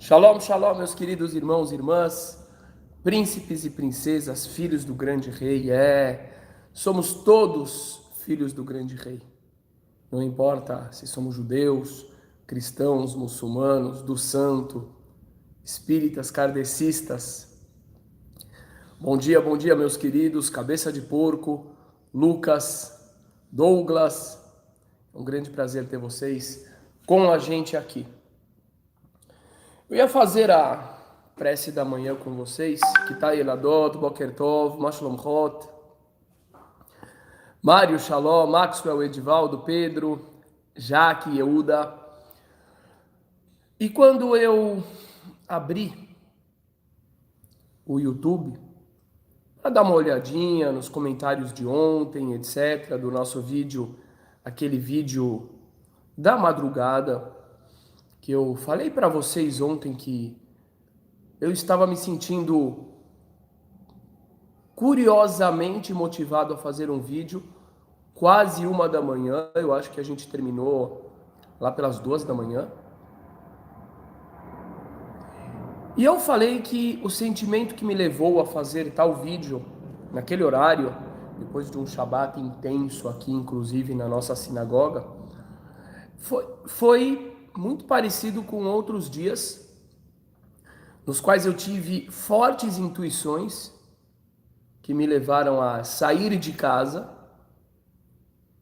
Shalom, shalom, meus queridos irmãos e irmãs, príncipes e princesas, filhos do grande rei. Somos todos filhos do grande rei. Não importa se somos judeus, cristãos, muçulmanos, do santo, espíritas, kardecistas. Bom dia, meus queridos, cabeça de porco, Lucas, Douglas. É um grande prazer ter vocês com a gente aqui. Eu ia fazer a prece da manhã com vocês, Kitay Eladot, Boker Tov, Mashlom Hot, Mário, Shalom, Maxwell, Edivaldo, Pedro, Jaque, Yehuda. E quando eu abri o YouTube, para dar uma olhadinha nos comentários de ontem, etc., do nosso vídeo, aquele vídeo da madrugada, que eu falei para vocês ontem que eu estava me sentindo curiosamente motivado a fazer um vídeo, quase 1 da manhã, eu acho que a gente terminou lá pelas 2 da manhã. E eu falei que o sentimento que me levou a fazer tal vídeo, naquele horário, depois de um Shabat intenso aqui, inclusive na nossa sinagoga, foi muito parecido com outros dias, nos quais eu tive fortes intuições que me levaram a sair de casa,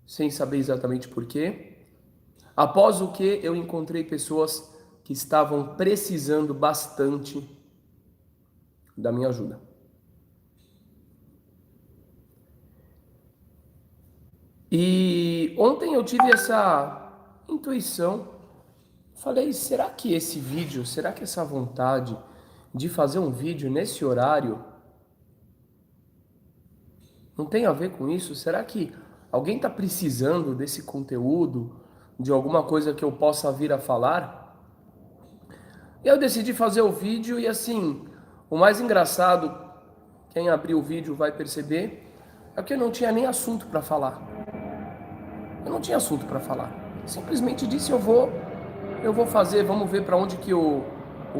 sem saber exatamente porquê, após o que eu encontrei pessoas que estavam precisando bastante da minha ajuda. E ontem eu tive essa intuição, falei, será que esse vídeo, será que essa vontade de fazer um vídeo nesse horário não tem a ver com isso? Será que alguém está precisando desse conteúdo, de alguma coisa que eu possa vir a falar? E eu decidi fazer o vídeo e assim, o mais engraçado, quem abrir o vídeo vai perceber, é que eu não tinha nem assunto para falar. Eu não tinha assunto para falar. Simplesmente disse, eu vou fazer, vamos ver para onde que o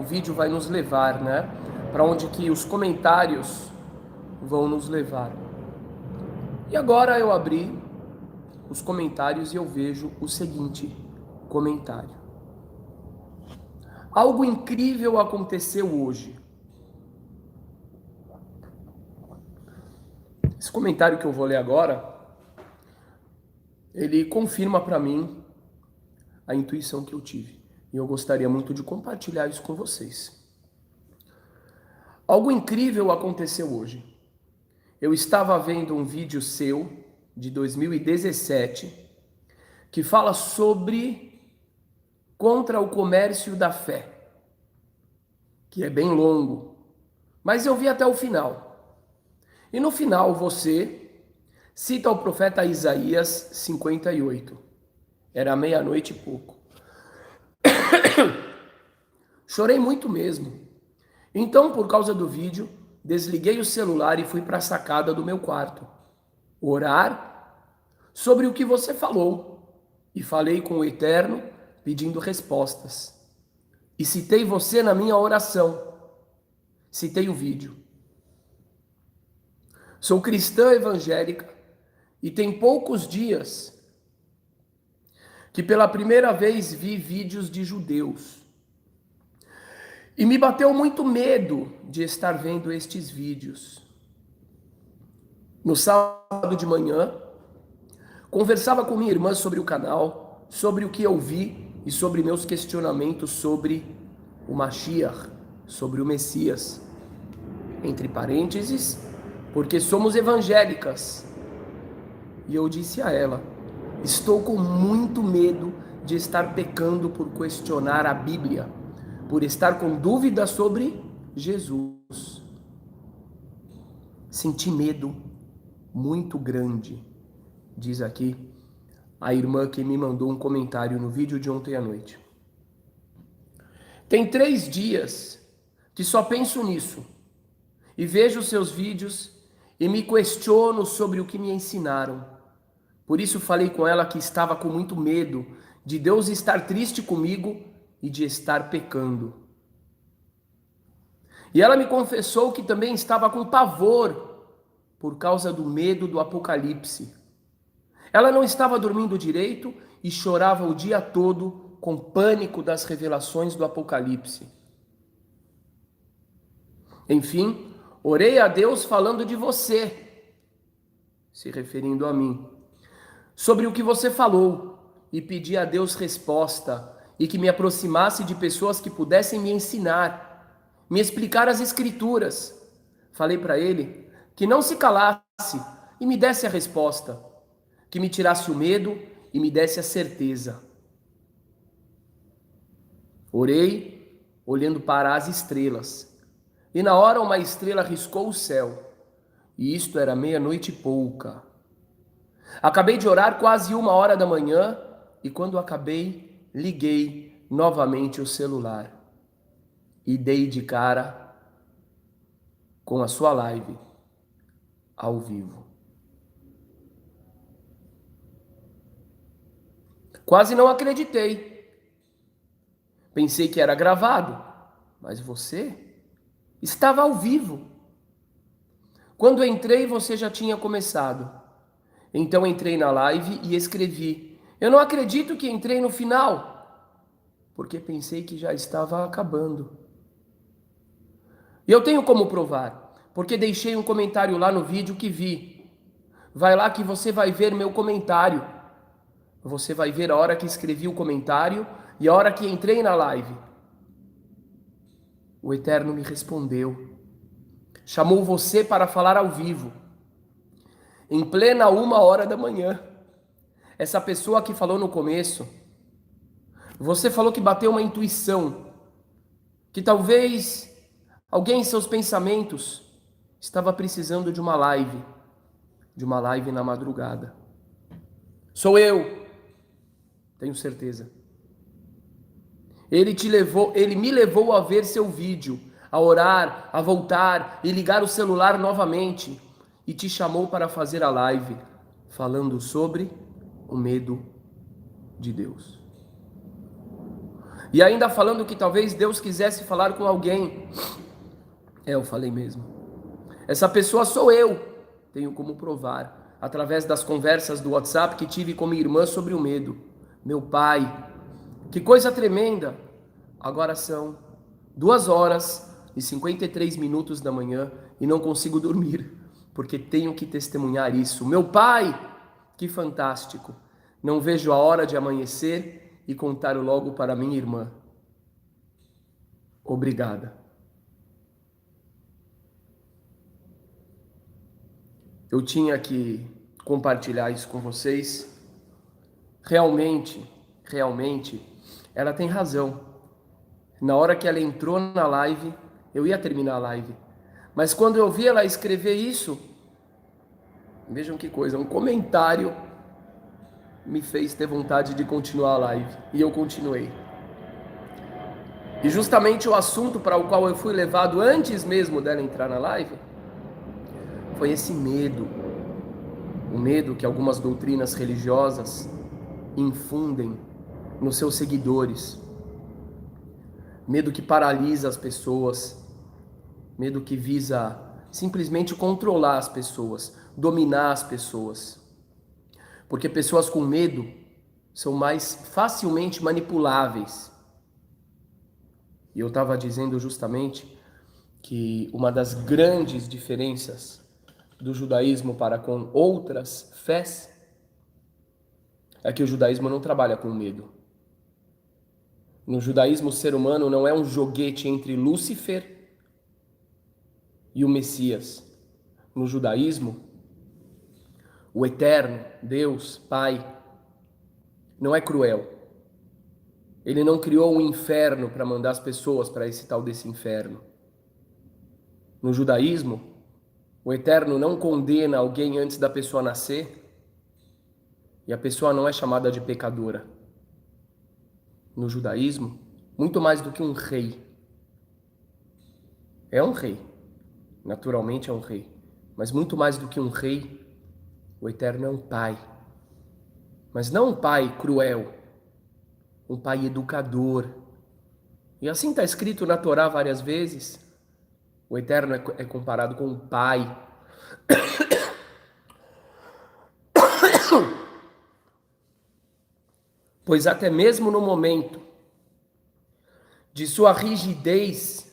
vídeo vai nos levar, né? Para onde que os comentários vão nos levar. E agora eu abri os comentários e eu vejo o seguinte comentário. Algo incrível aconteceu hoje. Esse comentário que eu vou ler agora, ele confirma para mim a intuição que eu tive. E eu gostaria muito de compartilhar isso com vocês. Algo incrível aconteceu hoje. Eu estava vendo um vídeo seu, de 2017, que fala sobre contra o comércio da fé, que é bem longo, mas eu vi até o final. E no final você cita o profeta Isaías 58. Era meia-noite e pouco. Chorei muito mesmo. Então, por causa do vídeo, desliguei o celular e fui para a sacada do meu quarto. Orar sobre o que você falou. E falei com o Eterno pedindo respostas. E citei você na minha oração. Citei o vídeo. Sou cristã evangélica e tem poucos dias que pela primeira vez vi vídeos de judeus. E me bateu muito medo de estar vendo estes vídeos. No sábado de manhã, conversava com minha irmã sobre o canal, sobre o que eu vi e sobre meus questionamentos sobre o Mashiach, sobre o Messias. Entre parênteses, porque somos evangélicas. E eu disse a ela, estou com muito medo de estar pecando por questionar a Bíblia, por estar com dúvidas sobre Jesus. Senti medo muito grande, diz aqui a irmã que me mandou um comentário no vídeo de ontem à noite. Tem 3 dias que só penso nisso e vejo seus vídeos e me questiono sobre o que me ensinaram. Por isso falei com ela que estava com muito medo de Deus estar triste comigo e de estar pecando. E ela me confessou que também estava com pavor por causa do medo do apocalipse. Ela não estava dormindo direito e chorava o dia todo com pânico das revelações do apocalipse. Enfim, orei a Deus falando de você, se referindo a mim, sobre o que você falou, e pedi a Deus resposta e que me aproximasse de pessoas que pudessem me ensinar, me explicar as escrituras. Falei para ele que não se calasse e me desse a resposta, que me tirasse o medo e me desse a certeza. Orei, olhando para as estrelas, e na hora uma estrela riscou o céu, e isto era 00:30. Acabei de orar quase 1h da manhã, e quando acabei, liguei novamente o celular, e dei de cara com a sua live, ao vivo. Quase não acreditei. Pensei que era gravado, mas você estava ao vivo. Quando entrei, você já tinha começado. Então entrei na live e escrevi: eu não acredito que entrei no final, porque pensei que já estava acabando. E eu tenho como provar, porque deixei um comentário lá no vídeo que vi. Vai lá que você vai ver meu comentário. Você vai ver a hora que escrevi o comentário e a hora que entrei na live. O Eterno me respondeu. Chamou você para falar ao vivo, em plena 1h da manhã. Essa pessoa que falou no começo, você falou que bateu uma intuição, que talvez alguém em seus pensamentos estava precisando de uma live na madrugada. Sou eu, tenho certeza. Ele me levou a ver seu vídeo, a orar, a voltar e ligar o celular novamente, e te chamou para fazer a live, falando sobre o medo de Deus. E ainda falando que talvez Deus quisesse falar com alguém. Eu falei mesmo. Essa pessoa sou eu, tenho como provar, através das conversas do WhatsApp que tive com minha irmã sobre o medo. Meu pai, que coisa tremenda! Agora são 2h53 da manhã e não consigo dormir, porque tenho que testemunhar isso. Meu pai, que fantástico! Não vejo a hora de amanhecer e contar logo para minha irmã. Obrigada. Eu tinha que compartilhar isso com vocês. Realmente, ela tem razão. Na hora que ela entrou na live, eu ia terminar a live. Mas quando eu vi ela escrever isso, vejam que coisa, um comentário me fez ter vontade de continuar a live. E eu continuei. E justamente o assunto para o qual eu fui levado antes mesmo dela entrar na live, foi esse medo. O medo que algumas doutrinas religiosas infundem nos seus seguidores. Medo que paralisa as pessoas. Medo que visa simplesmente controlar as pessoas, dominar as pessoas. Porque pessoas com medo são mais facilmente manipuláveis. E eu estava dizendo justamente que uma das grandes diferenças do judaísmo para com outras fés é que o judaísmo não trabalha com medo. No judaísmo, o ser humano não é um joguete entre Lúcifer e o Messias. No judaísmo, o Eterno, Deus, Pai, não é cruel. Ele não criou um inferno para mandar as pessoas para esse tal desse inferno. No judaísmo, o Eterno não condena alguém antes da pessoa nascer e a pessoa não é chamada de pecadora. No judaísmo, muito mais do que um rei. É um rei, naturalmente é um rei, mas muito mais do que um rei, o Eterno é um pai. Mas não um pai cruel, um pai educador. E assim está escrito na Torá várias vezes. O Eterno é comparado com o Pai. Pois até mesmo no momento de sua rigidez,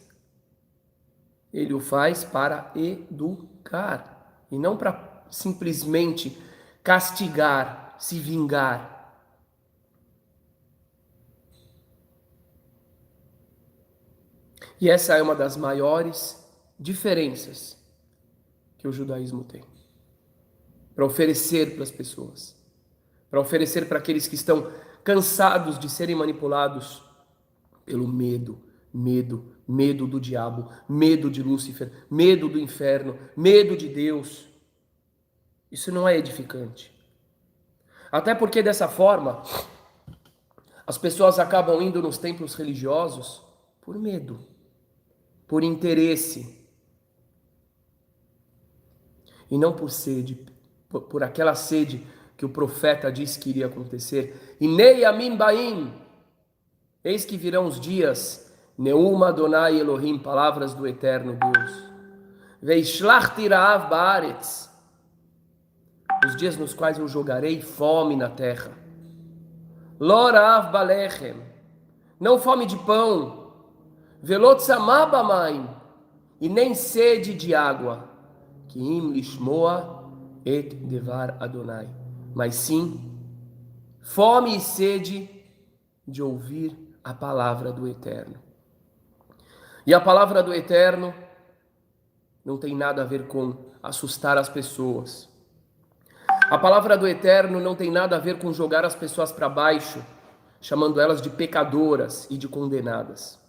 ele o faz para educar e não para simplesmente castigar, se vingar. E essa é uma das maiores diferenças que o judaísmo tem para oferecer para as pessoas, para oferecer para aqueles que estão cansados de serem manipulados pelo medo do diabo, medo de Lúcifer, medo do inferno, medo de Deus. Isso não é edificante. Até porque dessa forma, as pessoas acabam indo nos templos religiosos por medo, por interesse, e não por sede, por aquela sede que o profeta disse que iria acontecer. Inei Amin Baim, eis que virão os dias, Neuma Adonai Elohim, palavras do eterno Deus. Veishlach tirav baaretz, os dias nos quais eu jogarei fome na terra. Lorav balechem, não fome de pão. Velot samabamaim, e nem sede de água. Kiim lishmoa et devar Adonai, mas sim fome e sede de ouvir a palavra do Eterno. E a palavra do Eterno não tem nada a ver com assustar as pessoas. A palavra do Eterno não tem nada a ver com jogar as pessoas para baixo, chamando elas de pecadoras e de condenadas.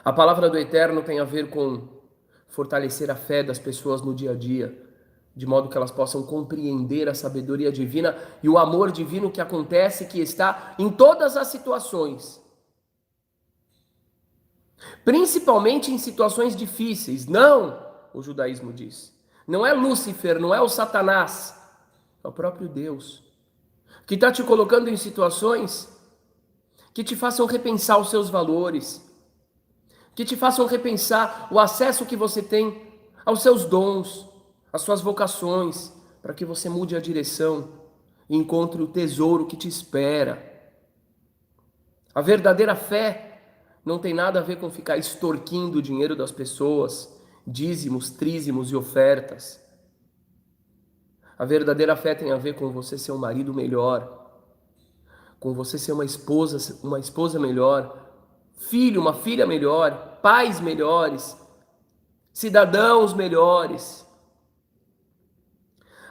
A palavra do Eterno tem a ver com fortalecer a fé das pessoas no dia a dia, de modo que elas possam compreender a sabedoria divina e o amor divino que acontece, que está em todas as situações. Principalmente em situações difíceis. Não, o judaísmo diz. Não é Lúcifer, não é o Satanás, é o próprio Deus, que está te colocando em situações que te façam repensar os seus valores, que te façam repensar o acesso que você tem aos seus dons, às suas vocações, para que você mude a direção e encontre o tesouro que te espera. A verdadeira fé não tem nada a ver com ficar extorquindo o dinheiro das pessoas, dízimos, trízimos e ofertas. A verdadeira fé tem a ver com você ser um marido melhor, com você ser uma esposa melhor, filho, uma filha melhor, pais melhores, cidadãos melhores.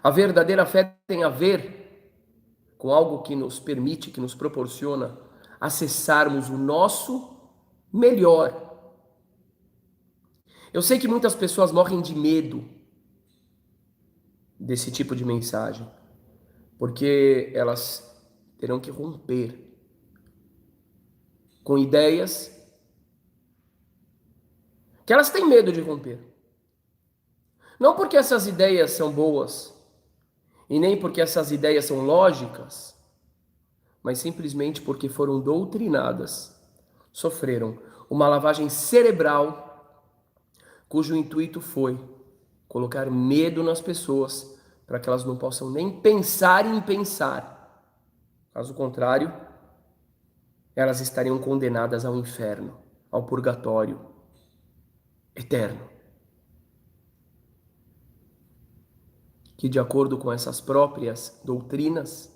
A verdadeira fé tem a ver com algo que nos permite, que nos proporciona acessarmos o nosso melhor. Eu sei que muitas pessoas morrem de medo desse tipo de mensagem, porque elas terão que romper com ideias que elas têm medo de romper. Não porque essas ideias são boas, e nem porque essas ideias são lógicas, mas simplesmente porque foram doutrinadas, sofreram uma lavagem cerebral, cujo intuito foi colocar medo nas pessoas, para que elas não possam nem pensar em pensar. Caso contrário, elas estariam condenadas ao inferno, ao purgatório eterno. Que, de acordo com essas próprias doutrinas,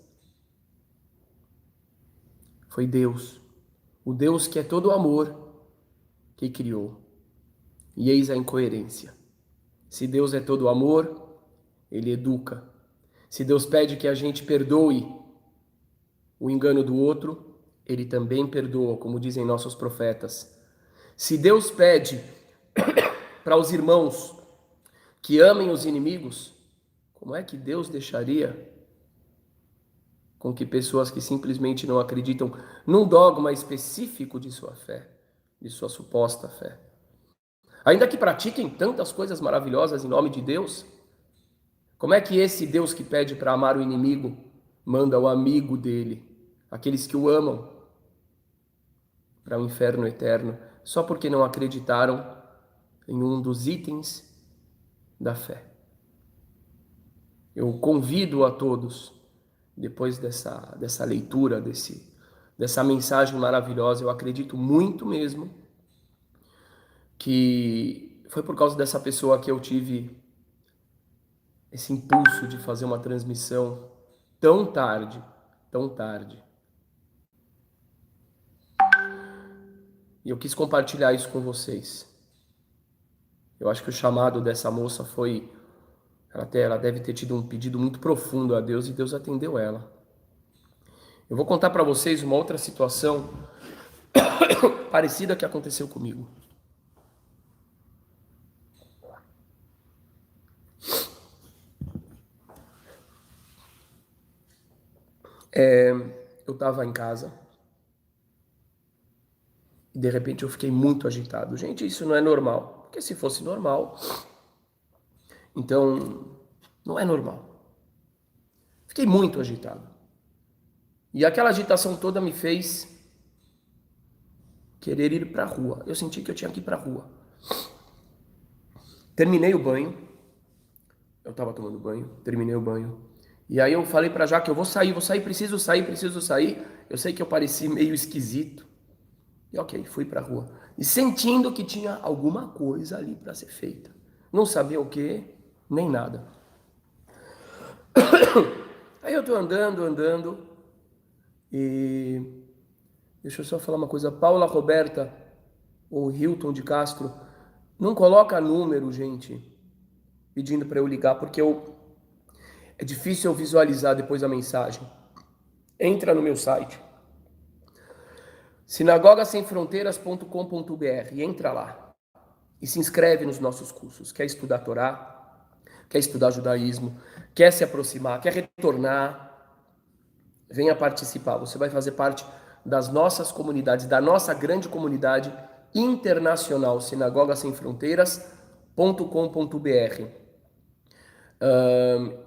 foi Deus, o Deus que é todo amor, que criou. E eis a incoerência. Se Deus é todo amor, Ele educa. Se Deus pede que a gente perdoe o engano do outro, Ele também perdoa, como dizem nossos profetas. Se Deus pede para os irmãos que amem os inimigos, como é que Deus deixaria com que pessoas que simplesmente não acreditam num dogma específico de sua fé, de sua suposta fé, ainda que pratiquem tantas coisas maravilhosas em nome de Deus, como é que esse Deus que pede para amar o inimigo manda o amigo dele, aqueles que o amam, para o inferno eterno, só porque não acreditaram em um dos itens da fé. Eu convido a todos, depois dessa leitura, dessa mensagem maravilhosa, eu acredito muito mesmo que foi por causa dessa pessoa que eu tive esse impulso de fazer uma transmissão tão tarde, tão tarde. E eu quis compartilhar isso com vocês. Eu acho que o chamado dessa moça foi... Ela deve ter tido um pedido muito profundo a Deus e Deus atendeu ela. Eu vou contar para vocês uma outra situação parecida que aconteceu comigo. Eu estava em casa e de repente eu fiquei muito agitado. Gente, isso não é normal. Porque se fosse normal, então não é normal. Fiquei muito agitado. E aquela agitação toda me fez querer ir para a rua. Eu senti que eu tinha que ir para a rua. Terminei o banho. Eu estava tomando banho, terminei o banho. E aí eu falei para Jaque, eu vou sair, preciso sair. Eu sei que eu pareci meio esquisito. E ok, fui para a rua. E sentindo que tinha alguma coisa ali para ser feita. Não sabia o que, nem nada. Aí eu tô andando. E deixa eu só falar uma coisa. Paula Roberta, ou Hilton de Castro, não coloca número, gente, pedindo para eu ligar, porque é difícil eu visualizar depois a mensagem. Entra no meu site, sinagogasemfronteiras.com.br, e entra lá. E se inscreve nos nossos cursos. Quer estudar Torá? Quer estudar judaísmo? Quer se aproximar? Quer retornar? Venha participar. Você vai fazer parte das nossas comunidades, da nossa grande comunidade internacional, sinagogasemfronteiras.com.br.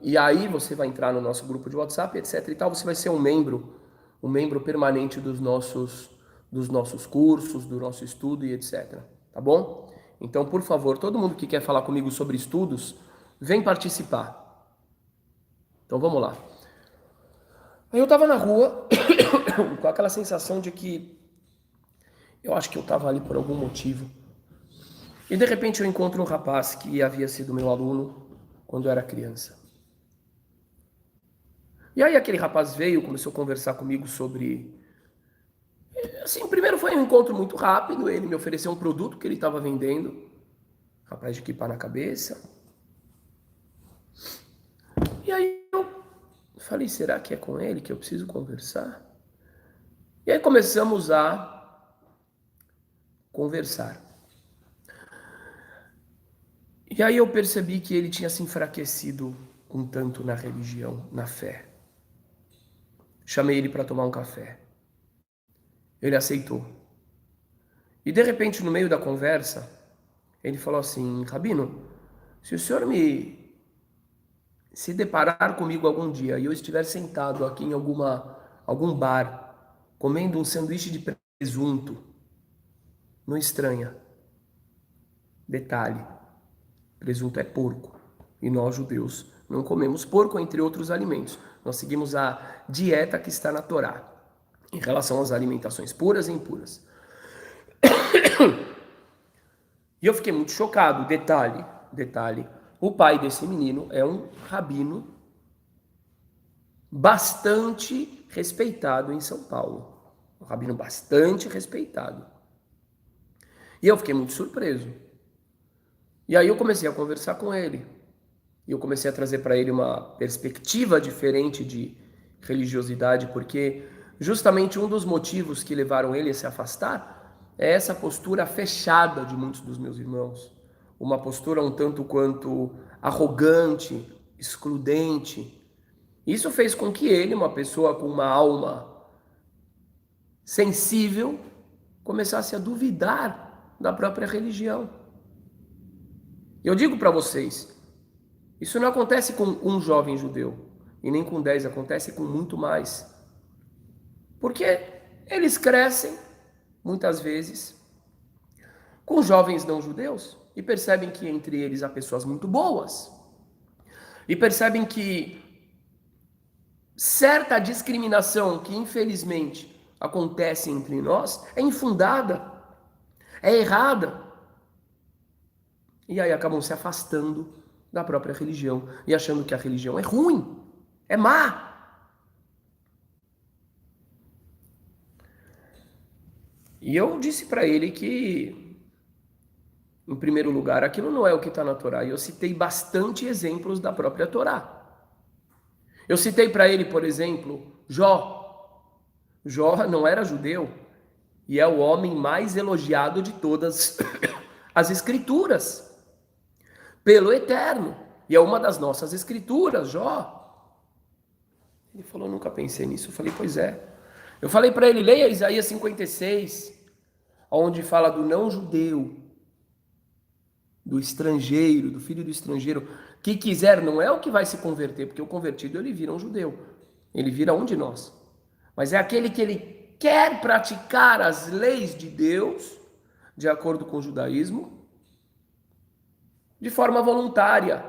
E aí você vai entrar no nosso grupo de WhatsApp, etc. e tal. Você vai ser um membro permanente dos nossos cursos, do nosso estudo e etc. Tá bom? Então, por favor, todo mundo que quer falar comigo sobre estudos, vem participar. Então, vamos lá. Aí eu tava na rua com aquela sensação de que eu acho que eu tava ali por algum motivo. E de repente eu encontro um rapaz que havia sido meu aluno quando eu era criança. E aí aquele rapaz veio, começou a conversar comigo sobre... Assim, primeiro foi um encontro muito rápido, ele me ofereceu um produto que ele estava vendendo, rapaz de equipa na cabeça. E aí eu falei, será que é com ele que eu preciso conversar? E aí começamos a conversar. E aí eu percebi que ele tinha se enfraquecido um tanto na religião, na fé. Chamei ele para tomar um café. Ele aceitou. E de repente, no meio da conversa, ele falou assim, Rabino, se o senhor se deparar comigo algum dia e eu estiver sentado aqui em algum bar, comendo um sanduíche de presunto, não estranha. Detalhe, presunto é porco e nós judeus não comemos porco, entre outros alimentos. Nós seguimos a dieta que está na Torá em relação às alimentações puras e impuras. E eu fiquei muito chocado. Detalhe, o pai desse menino é um rabino bastante respeitado em São Paulo. Um rabino bastante respeitado. E eu fiquei muito surpreso. E aí eu comecei a conversar com ele. E eu comecei a trazer para ele uma perspectiva diferente de religiosidade, porque justamente um dos motivos que levaram ele a se afastar é essa postura fechada de muitos dos meus irmãos. Uma postura um tanto quanto arrogante, excludente. Isso fez com que ele, uma pessoa com uma alma sensível, começasse a duvidar da própria religião. Eu digo para vocês, isso não acontece com um jovem judeu, e nem com 10, acontece com muito mais. Porque eles crescem, muitas vezes, com jovens não judeus e percebem que entre eles há pessoas muito boas. E percebem que certa discriminação que infelizmente acontece entre nós é infundada, é errada. E aí acabam se afastando da própria religião e achando que a religião é ruim, é má. E eu disse para ele que, em primeiro lugar, aquilo não é o que está na Torá. E eu citei bastante exemplos da própria Torá. Eu citei para ele, por exemplo, Jó. Jó não era judeu e é o homem mais elogiado de todas as escrituras pelo Eterno. E é uma das nossas escrituras, Jó. Ele falou, nunca pensei nisso. Eu falei, pois é. Eu falei para ele, leia Isaías 56, onde fala do não judeu, do estrangeiro, do filho do estrangeiro, que quiser, não é o que vai se converter, porque o convertido ele vira um judeu, ele vira um de nós, mas é aquele que ele quer praticar as leis de Deus, de acordo com o judaísmo, de forma voluntária,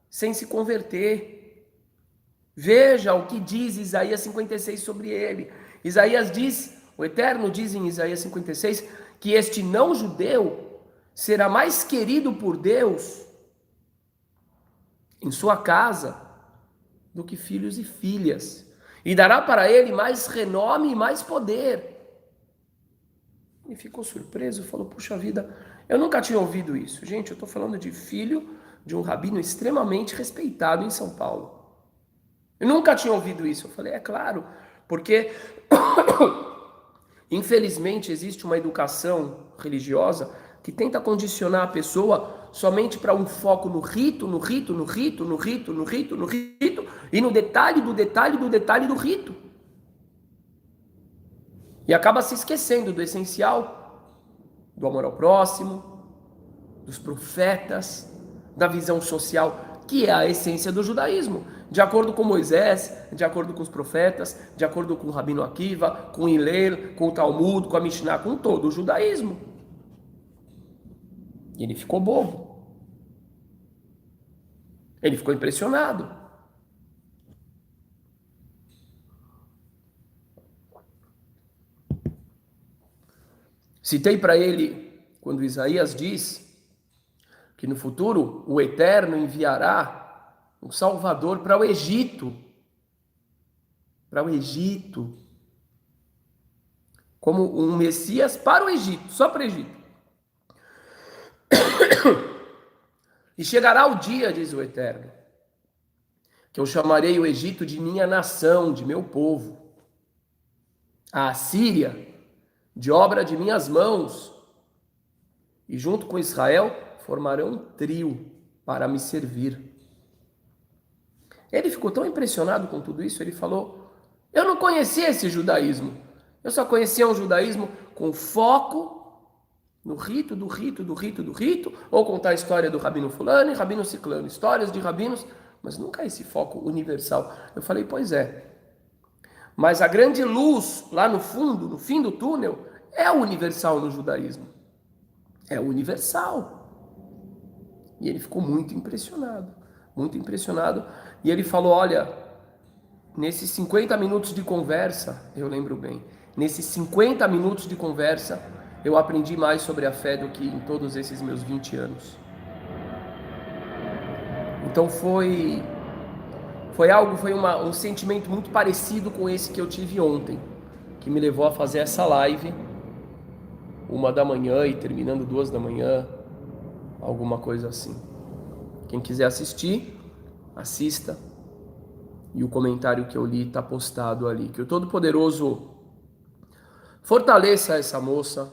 sem se converter. Veja o que diz Isaías 56 sobre ele. Isaías diz, o Eterno diz em Isaías 56, que este não judeu será mais querido por Deus em sua casa do que filhos e filhas, e dará para ele mais renome e mais poder. E ficou surpreso, falou, puxa vida, eu nunca tinha ouvido isso. Gente, eu estou falando de filho de um rabino extremamente respeitado em São Paulo. Eu nunca tinha ouvido isso. Eu falei, é claro, porque infelizmente existe uma educação religiosa que tenta condicionar a pessoa somente para um foco no rito, no rito, no rito, no rito, no rito, no rito, e no detalhe do detalhe do detalhe do rito. E acaba se esquecendo do essencial, do amor ao próximo, dos profetas, da visão social, que é a essência do judaísmo. De acordo com Moisés, de acordo com os profetas, de acordo com o Rabino Akiva, com Hillel, com o Talmud, com a Mishnah, com todo o judaísmo. E ele ficou bobo. Ele ficou impressionado. Citei para ele, quando Isaías diz que no futuro o Eterno enviará um Salvador para o Egito. Para o Egito. Como um Messias para o Egito, só para o Egito. E chegará o dia, diz o Eterno, que eu chamarei o Egito de minha nação, de meu povo. A Assíria, de obra de minhas mãos. E junto com Israel, formarão um trio para me servir. Ele ficou tão impressionado com tudo isso, ele falou, eu não conhecia esse judaísmo. Eu só conhecia um judaísmo com foco no rito, do rito, do rito, do rito, ou contar a história do rabino fulano e rabino ciclano, histórias de rabinos, mas nunca esse foco universal. Eu falei, pois é. Mas a grande luz lá no fundo, no fim do túnel, é o universal no judaísmo. É o universal. E ele ficou muito impressionado. Muito impressionado. E ele falou, olha, nesses 50 minutos de conversa, eu lembro bem, nesses 50 minutos de conversa, eu aprendi mais sobre a fé do que em todos esses meus 20 anos. Então foi um sentimento muito parecido com esse que eu tive ontem, que me levou a fazer essa live, 1h e terminando 2h, alguma coisa assim. Quem quiser assistir, assista. E o comentário que eu li está postado ali. Que o Todo-Poderoso fortaleça essa moça,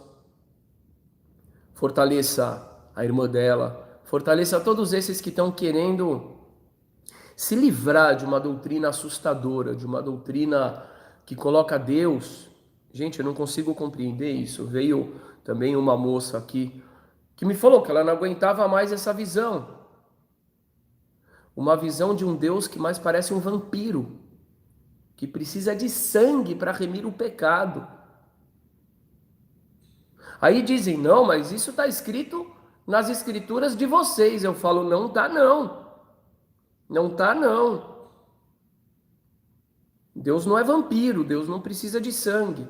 fortaleça a irmã dela, fortaleça todos esses que estão querendo se livrar de uma doutrina assustadora, de uma doutrina que coloca Deus. Gente, eu não consigo compreender isso. Veio também uma moça aqui que me falou que ela não aguentava mais essa visão. Uma visão de um Deus que mais parece um vampiro, que precisa de sangue para remir o pecado. Aí dizem, não, mas isso está escrito nas escrituras de vocês. Eu falo, não tá não. Não tá não. Deus não é vampiro, Deus não precisa de sangue.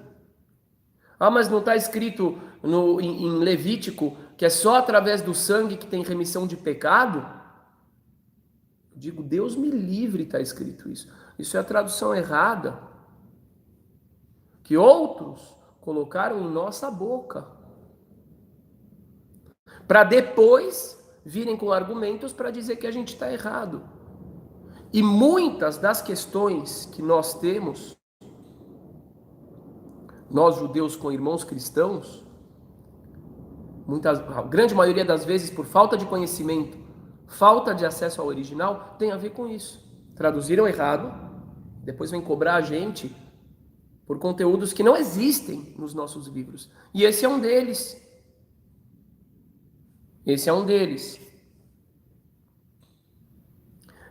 Ah, mas não está escrito em Levítico que é só através do sangue que tem remissão de pecado? Eu digo, Deus me livre, está escrito isso. Isso é a tradução errada. Que outros colocaram em nossa boca. Para depois virem com argumentos para dizer que a gente está errado. E muitas das questões que nós temos, nós judeus com irmãos cristãos, a grande maioria das vezes por falta de conhecimento, falta de acesso ao original, tem a ver com isso. Traduziram errado, depois vem cobrar a gente por conteúdos que não existem nos nossos livros. E esse é um deles. Esse é um deles.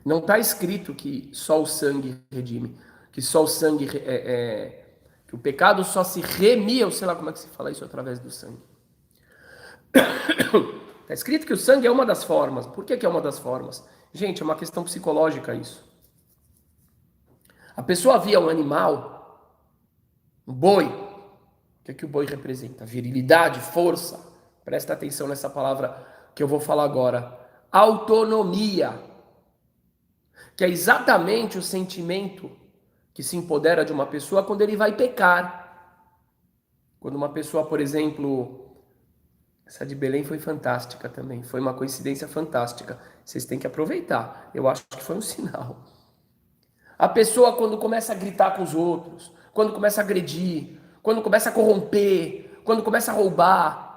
Não está escrito que só o sangue redime, que só o sangue que o pecado só se remia, ou sei lá como é que se fala isso, através do sangue. Está escrito que o sangue é uma das formas. Por que é uma das formas? Gente, é uma questão psicológica isso. A pessoa via um animal, um boi. O que o boi representa? Virilidade, força. Presta atenção nessa palavra que eu vou falar agora. Autonomia. Que é exatamente o sentimento que se empodera de uma pessoa quando ele vai pecar. Quando uma pessoa, por exemplo... Essa de Belém foi fantástica também. Foi uma coincidência fantástica. Vocês têm que aproveitar. Eu acho que foi um sinal. A pessoa, quando começa a gritar com os outros, quando começa a agredir, quando começa a corromper, quando começa a roubar,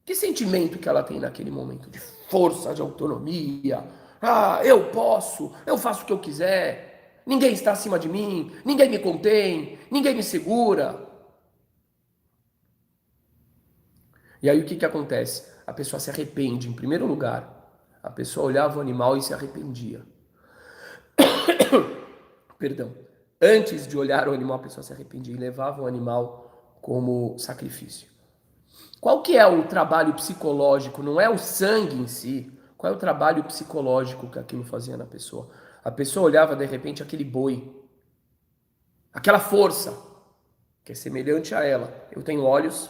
que sentimento que ela tem naquele momento? De força, de autonomia. Ah, eu posso, eu faço o que eu quiser. Ninguém está acima de mim, ninguém me contém, ninguém me segura. E aí o que acontece? A pessoa se arrepende, em primeiro lugar. A pessoa olhava o animal e se arrependia. Perdão. Antes de olhar o animal, a pessoa se arrependia e levava o animal como sacrifício. Qual que é o trabalho psicológico? Não é o sangue em si. Qual é o trabalho psicológico que aquilo fazia na pessoa? A pessoa olhava de repente aquele boi, aquela força que é semelhante a ela. Eu tenho olhos,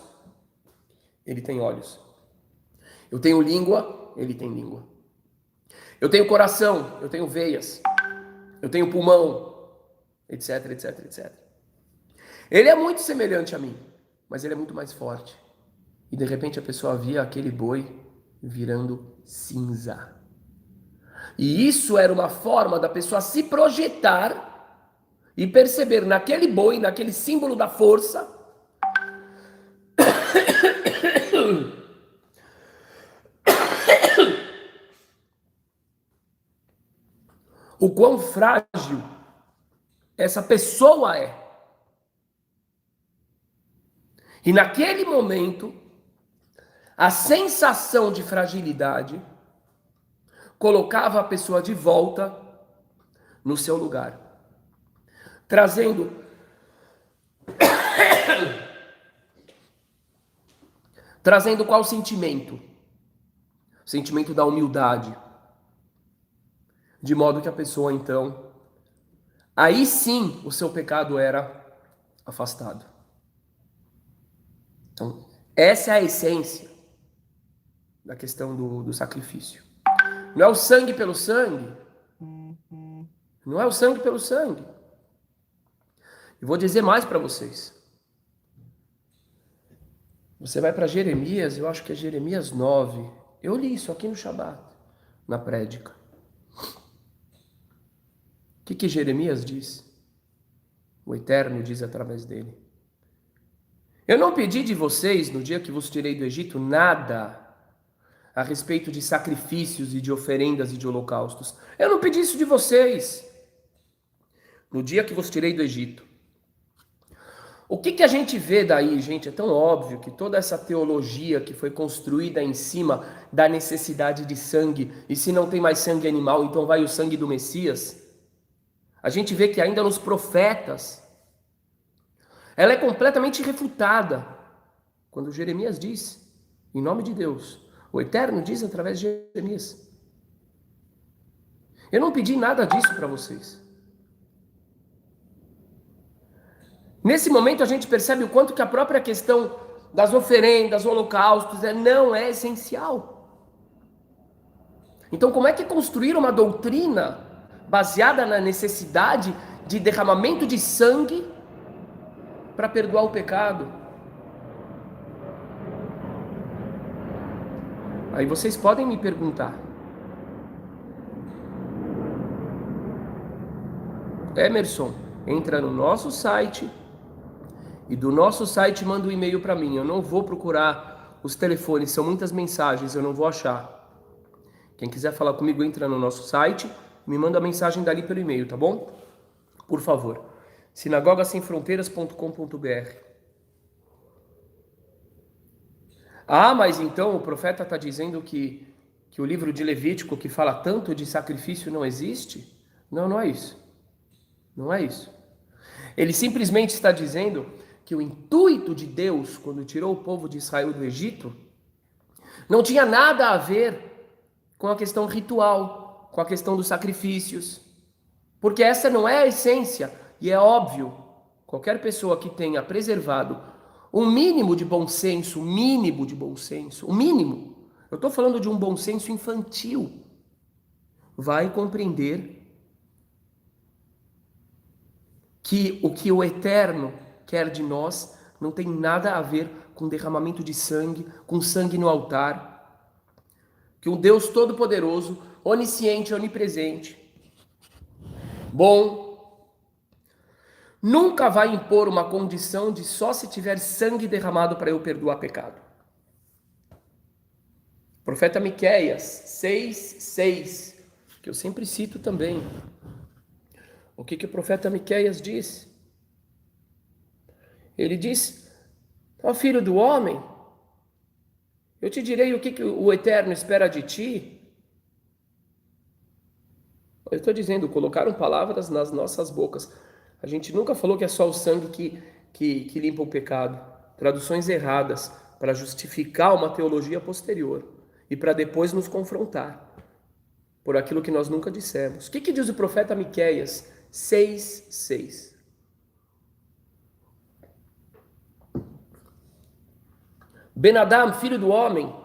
ele tem olhos. Eu tenho língua, ele tem língua. Eu tenho coração, eu tenho veias. Eu tenho pulmão, etc, etc, etc. Ele é muito semelhante a mim, mas ele é muito mais forte. E de repente a pessoa via aquele boi virando cinza. E isso era uma forma da pessoa se projetar e perceber naquele boi, naquele símbolo da força, o quão frágil essa pessoa é. E naquele momento, a sensação de fragilidade colocava a pessoa de volta no seu lugar, trazendo qual sentimento? O sentimento da humildade. De modo que a pessoa, então, aí sim o seu pecado era afastado. Então, essa é a essência da questão do sacrifício. Não é o sangue pelo sangue. Não é o sangue pelo sangue. E vou dizer mais para vocês. Você vai para Jeremias, eu acho que é Jeremias 9. Eu li isso aqui no Shabat, na prédica. O que Jeremias diz? O Eterno diz através dele. Eu não pedi de vocês, no dia que vos tirei do Egito, nada a respeito de sacrifícios e de oferendas e de holocaustos. Eu não pedi isso de vocês. No dia que vos tirei do Egito. O que a gente vê daí, gente? É tão óbvio que toda essa teologia que foi construída em cima da necessidade de sangue, e se não tem mais sangue animal, então vai o sangue do Messias. A gente vê que ainda nos profetas, ela é completamente refutada. Quando Jeremias diz, em nome de Deus, o Eterno diz através de Jeremias. Eu não pedi nada disso para vocês. Nesse momento a gente percebe o quanto que a própria questão das oferendas, holocaustos, não é essencial. Então como é que construir uma doutrina baseada na necessidade de derramamento de sangue para perdoar o pecado? Aí vocês podem me perguntar, Emerson, entra no nosso site e do nosso site manda um e-mail para mim. Eu não vou procurar os telefones, são muitas mensagens, eu não vou achar. Quem quiser falar comigo, entra no nosso site, me manda a mensagem dali pelo e-mail, tá bom? Por favor. sinagogasemfronteiras.com.br. Ah, mas então o profeta está dizendo que o livro de Levítico, que fala tanto de sacrifício, não existe? Não, não é isso. Não é isso. Ele simplesmente está dizendo que o intuito de Deus, quando tirou o povo de Israel do Egito, não tinha nada a ver com a questão ritual, com a questão dos sacrifícios. Porque essa não é a essência. E é óbvio, qualquer pessoa que tenha preservado um mínimo de bom senso, um mínimo, eu estou falando de um bom senso infantil, vai compreender que o que o Eterno quer de nós não tem nada a ver com derramamento de sangue, com sangue no altar. Que um Deus todo-poderoso, onisciente, onipresente, bom, nunca vai impor uma condição de só se tiver sangue derramado para eu perdoar pecado. Profeta Miqueias 6:6, que eu sempre cito também. O que o profeta Miqueias diz? Ele diz, ó filho do homem, eu te direi o que o Eterno espera de ti. Eu estou dizendo, colocaram palavras nas nossas bocas. A gente nunca falou que é só o sangue que limpa o pecado. Traduções erradas para justificar uma teologia posterior e para depois nos confrontar por aquilo que nós nunca dissemos. O que diz o profeta Miqueias 6:6? Ben-Adam, filho do homem,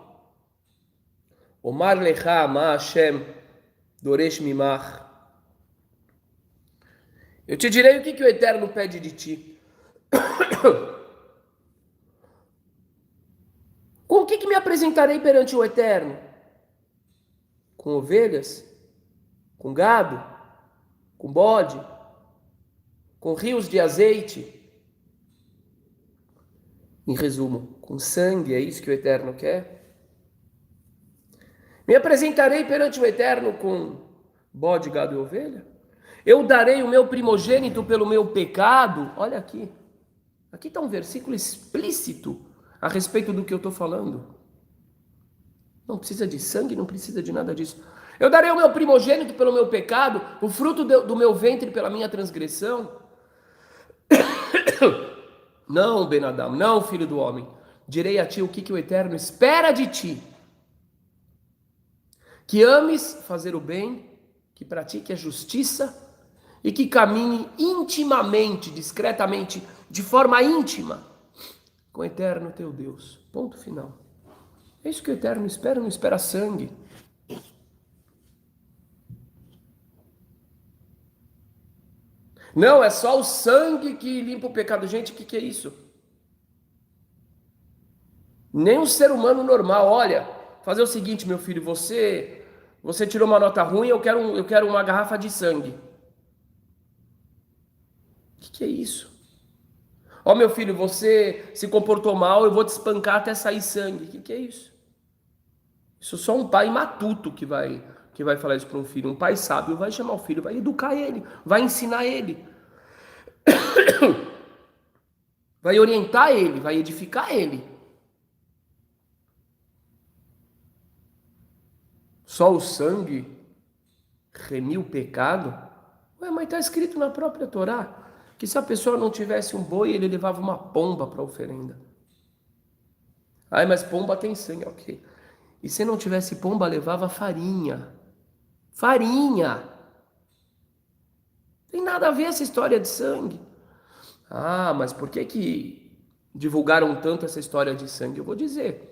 Omar lecha ma Hashem doresh mimach. Eu te direi o que o Eterno pede de ti. Com o que me apresentarei perante o Eterno? Com ovelhas? Com gado? Com bode? Com rios de azeite? Em resumo, com sangue, é isso que o Eterno quer? Me apresentarei perante o Eterno com bode, gado e ovelha? Eu darei o meu primogênito pelo meu pecado? Olha aqui. Aqui está um versículo explícito a respeito do que eu estou falando. Não precisa de sangue, não precisa de nada disso. Eu darei o meu primogênito pelo meu pecado, o fruto do meu ventre pela minha transgressão? Não, Ben-Adam, não, filho do homem. Direi a ti o que o Eterno espera de ti. Que ames fazer o bem, que pratique a justiça e que caminhe intimamente, discretamente, de forma íntima com o Eterno teu Deus. Ponto final. É isso que o Eterno espera, não espera sangue. Não, é só o sangue que limpa o pecado. Gente, o que é isso? Nem um ser humano normal. Olha, fazer o seguinte, meu filho, você tirou uma nota ruim, eu quero uma garrafa de sangue. O que é isso? Ó, meu filho, você se comportou mal, eu vou te espancar até sair sangue. O que é isso? Isso só um pai matuto que vai falar isso para um filho. Um pai sábio vai chamar o filho, vai educar ele, vai ensinar ele, vai orientar ele, vai edificar ele. Só o sangue remir o pecado? Ué, mas está escrito na própria Torá que se a pessoa não tivesse um boi, ele levava uma pomba para a oferenda. Ai, mas pomba tem sangue, ok. E se não tivesse pomba, levava farinha. Farinha! Tem nada a ver essa história de sangue. Ah, mas por que que divulgaram tanto essa história de sangue? Eu vou dizer.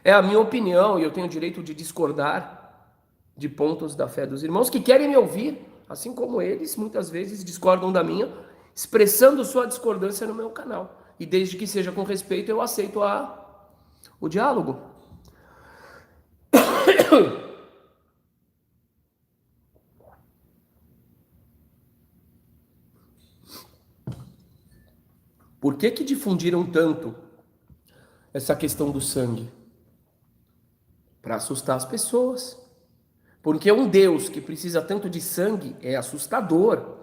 É a minha opinião e eu tenho o direito de discordar de pontos da fé dos irmãos que querem me ouvir, assim como eles muitas vezes discordam da minha, expressando sua discordância no meu canal. E desde que seja com respeito, eu aceito o diálogo. Por que que difundiram tanto essa questão do sangue? Para assustar as pessoas. Porque um Deus que precisa tanto de sangue é assustador.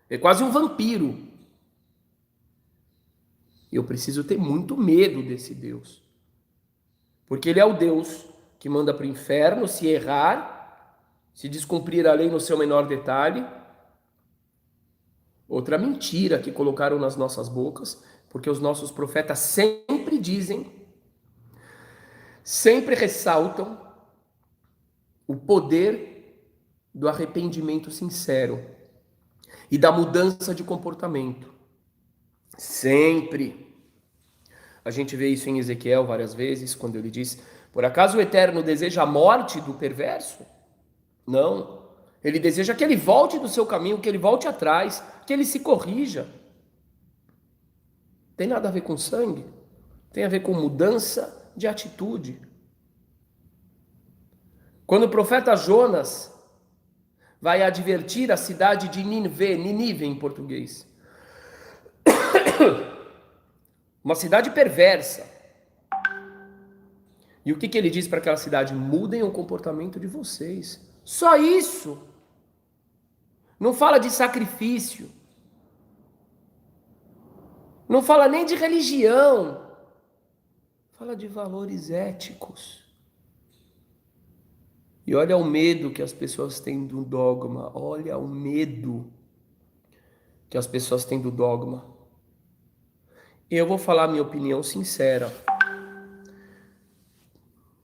É quase um vampiro. Eu preciso ter muito medo desse Deus. Porque ele é o Deus que manda para o inferno se errar, se descumprir a lei no seu menor detalhe. Outra mentira que colocaram nas nossas bocas, porque os nossos profetas sempre dizem, sempre ressaltam o poder do arrependimento sincero e da mudança de comportamento. Sempre. A gente vê isso em Ezequiel várias vezes, quando ele diz: por acaso o Eterno deseja a morte do perverso? Não. Ele deseja que ele volte do seu caminho, que ele volte atrás, que ele se corrija. Tem nada a ver com sangue, tem a ver com mudança de atitude. Quando o profeta Jonas vai advertir a cidade de Nínive em português, uma cidade perversa. E o que que ele diz para aquela cidade? Mudem o comportamento de vocês. Só isso. Não fala de sacrifício. Não fala nem de religião. Fala de valores éticos. E olha o medo que as pessoas têm do dogma. Olha o medo que as pessoas têm do dogma. Eu vou falar minha opinião sincera.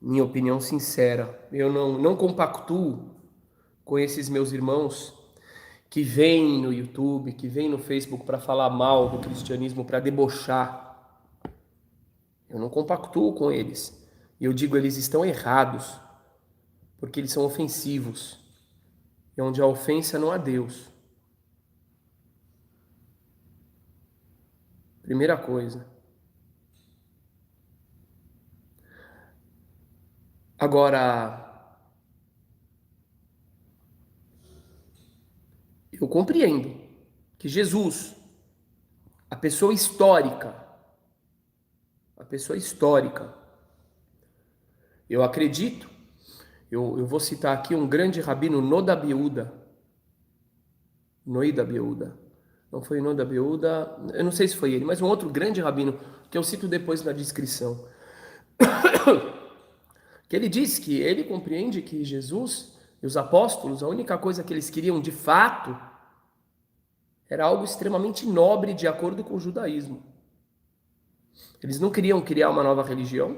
Minha opinião sincera. Eu não compactuo com esses meus irmãos que vêm no YouTube, que vêm no Facebook para falar mal do cristianismo, para debochar. Eu não compactuo com eles. E eu digo, eles estão errados, porque eles são ofensivos. E onde há ofensa não há Deus. Primeira coisa. Agora, eu compreendo que Jesus, a pessoa histórica, eu acredito, eu vou citar aqui um grande rabino, Noda Beuda, não foi Noda Beuda, eu não sei se foi ele, mas um outro grande rabino, que eu cito depois na descrição, que ele diz que ele compreende que Jesus e os apóstolos, a única coisa que eles queriam de fato era algo extremamente nobre de acordo com o judaísmo. Eles não queriam criar uma nova religião.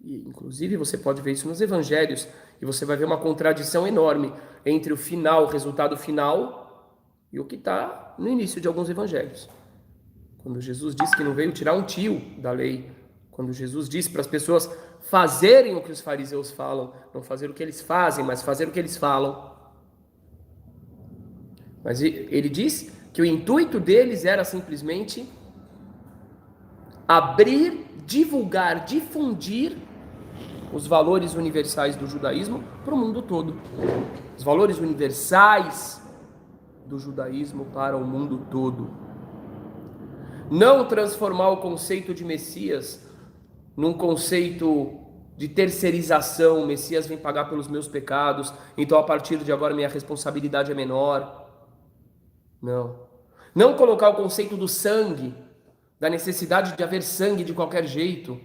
E, inclusive, você pode ver isso nos evangelhos, e você vai ver uma contradição enorme entre o final, o resultado final, e o que está no início de alguns evangelhos. Quando Jesus diz que não veio tirar um tio da lei, quando Jesus diz para as pessoas fazerem o que os fariseus falam, não fazer o que eles fazem, mas fazer o que eles falam. Mas ele diz que o intuito deles era simplesmente abrir, divulgar, difundir os valores universais do judaísmo para o mundo todo. Os valores universais do judaísmo para o mundo todo. Não transformar o conceito de Messias num conceito de terceirização. O Messias vem pagar pelos meus pecados, então a partir de agora minha responsabilidade é menor. Não. Não colocar o conceito do sangue, da necessidade de haver sangue de qualquer jeito,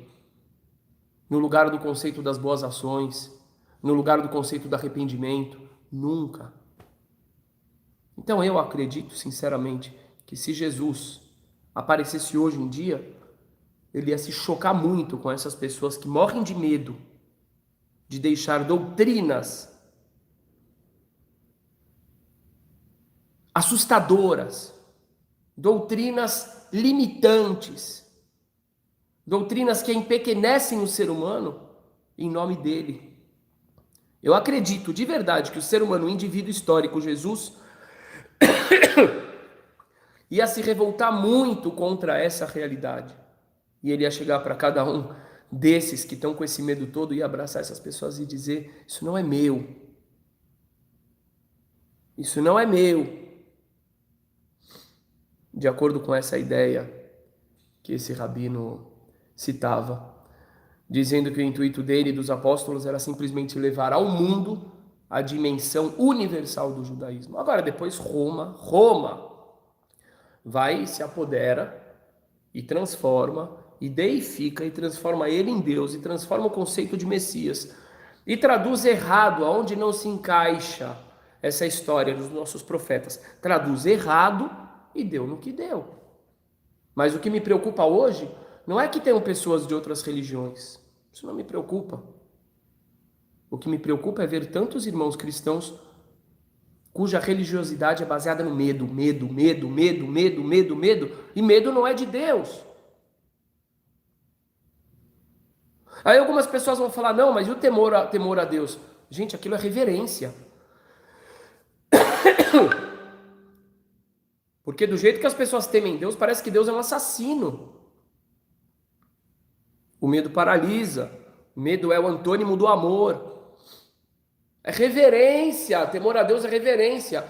no lugar do conceito das boas ações, no lugar do conceito do arrependimento. Nunca. Então eu acredito, sinceramente, que se Jesus aparecesse hoje em dia, ele ia se chocar muito com essas pessoas que morrem de medo de deixar doutrinas assustadoras, doutrinas limitantes, doutrinas que empequenecem o ser humano em nome dele. Eu acredito de verdade que o ser humano, o indivíduo histórico, Jesus, ia se revoltar muito contra essa realidade. E ele ia chegar para cada um desses que estão com esse medo todo e abraçar essas pessoas e dizer: isso não é meu. Isso não é meu. De acordo com essa ideia que esse rabino citava, dizendo que o intuito dele e dos apóstolos era simplesmente levar ao mundo a dimensão universal do judaísmo. Agora, depois Roma vai e se apodera e transforma, e deifica, e transforma ele em Deus, e transforma o conceito de Messias, e traduz errado, aonde não se encaixa essa história dos nossos profetas. Traduz errado e deu no que deu. Mas o que me preocupa hoje não é que tenham pessoas de outras religiões. Isso não me preocupa. O que me preocupa é ver tantos irmãos cristãos cuja religiosidade é baseada no medo, medo, medo, medo, medo, medo, medo, e medo não é de Deus. Aí algumas pessoas vão falar: não, mas e o temor a Deus? Gente, aquilo é reverência. Porque do jeito que as pessoas temem Deus, parece que Deus é um assassino. O medo paralisa. O medo é o antônimo do amor. É reverência. Temor a Deus é reverência.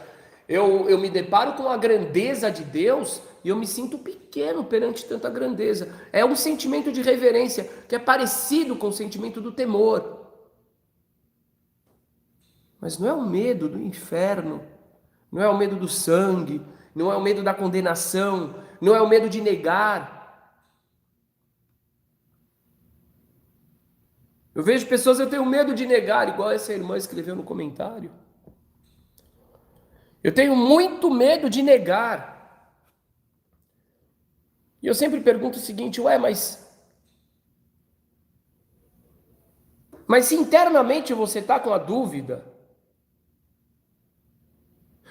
Eu me deparo com a grandeza de Deus e eu me sinto pequeno perante tanta grandeza. É um sentimento de reverência que é parecido com o sentimento do temor. Mas não é o medo do inferno, não é o medo do sangue, não é o medo da condenação, não é o medo de negar. Eu vejo pessoas: eu tenho medo de negar, igual essa irmã escreveu no comentário. Eu tenho muito medo de negar. E eu sempre pergunto o seguinte: ué, mas se internamente você está com a dúvida,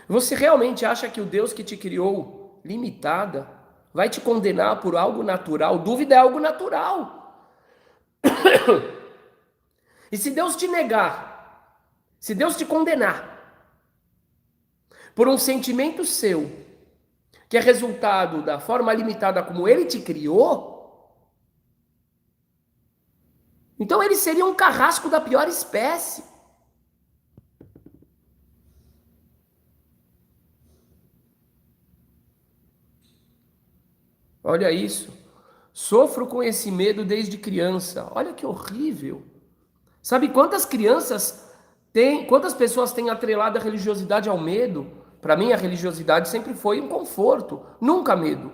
você realmente acha que o Deus que te criou limitada vai te condenar por algo natural? Dúvida é algo natural. E se Deus te negar, se Deus te condenar por um sentimento seu, que é resultado da forma limitada como Ele te criou, então Ele seria um carrasco da pior espécie. Olha isso. Sofro com esse medo desde criança. Olha que horrível. Sabe quantas quantas pessoas têm atrelado a religiosidade ao medo? Para mim, a religiosidade sempre foi um conforto, nunca medo.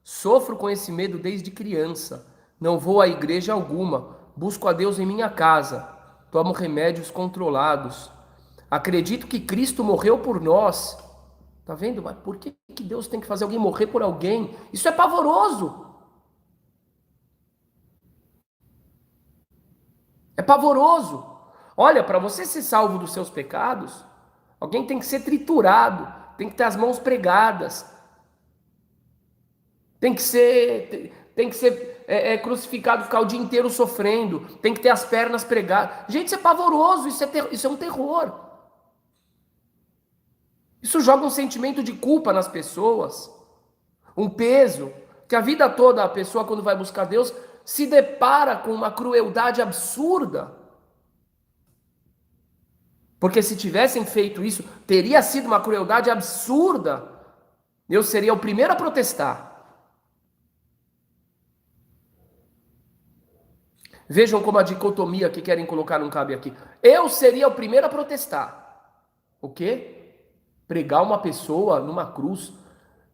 Sofro com esse medo desde criança. Não vou à igreja alguma. Busco a Deus em minha casa. Tomo remédios controlados. Acredito que Cristo morreu por nós. Tá vendo? Mas por que Deus tem que fazer alguém morrer por alguém? Isso é pavoroso. É pavoroso. Olha, para você ser salvo dos seus pecados, alguém tem que ser triturado, tem que ter as mãos pregadas, tem que ser crucificado, ficar o dia inteiro sofrendo, tem que ter as pernas pregadas. Gente, isso é pavoroso, isso é um terror. Isso joga um sentimento de culpa nas pessoas, um peso, que a vida toda a pessoa, quando vai buscar Deus, se depara com uma crueldade absurda. Porque se tivessem feito isso, teria sido uma crueldade absurda. Eu seria o primeiro a protestar. Vejam como a dicotomia que querem colocar não cabe aqui. Eu seria o primeiro a protestar. O quê? Pregar uma pessoa numa cruz,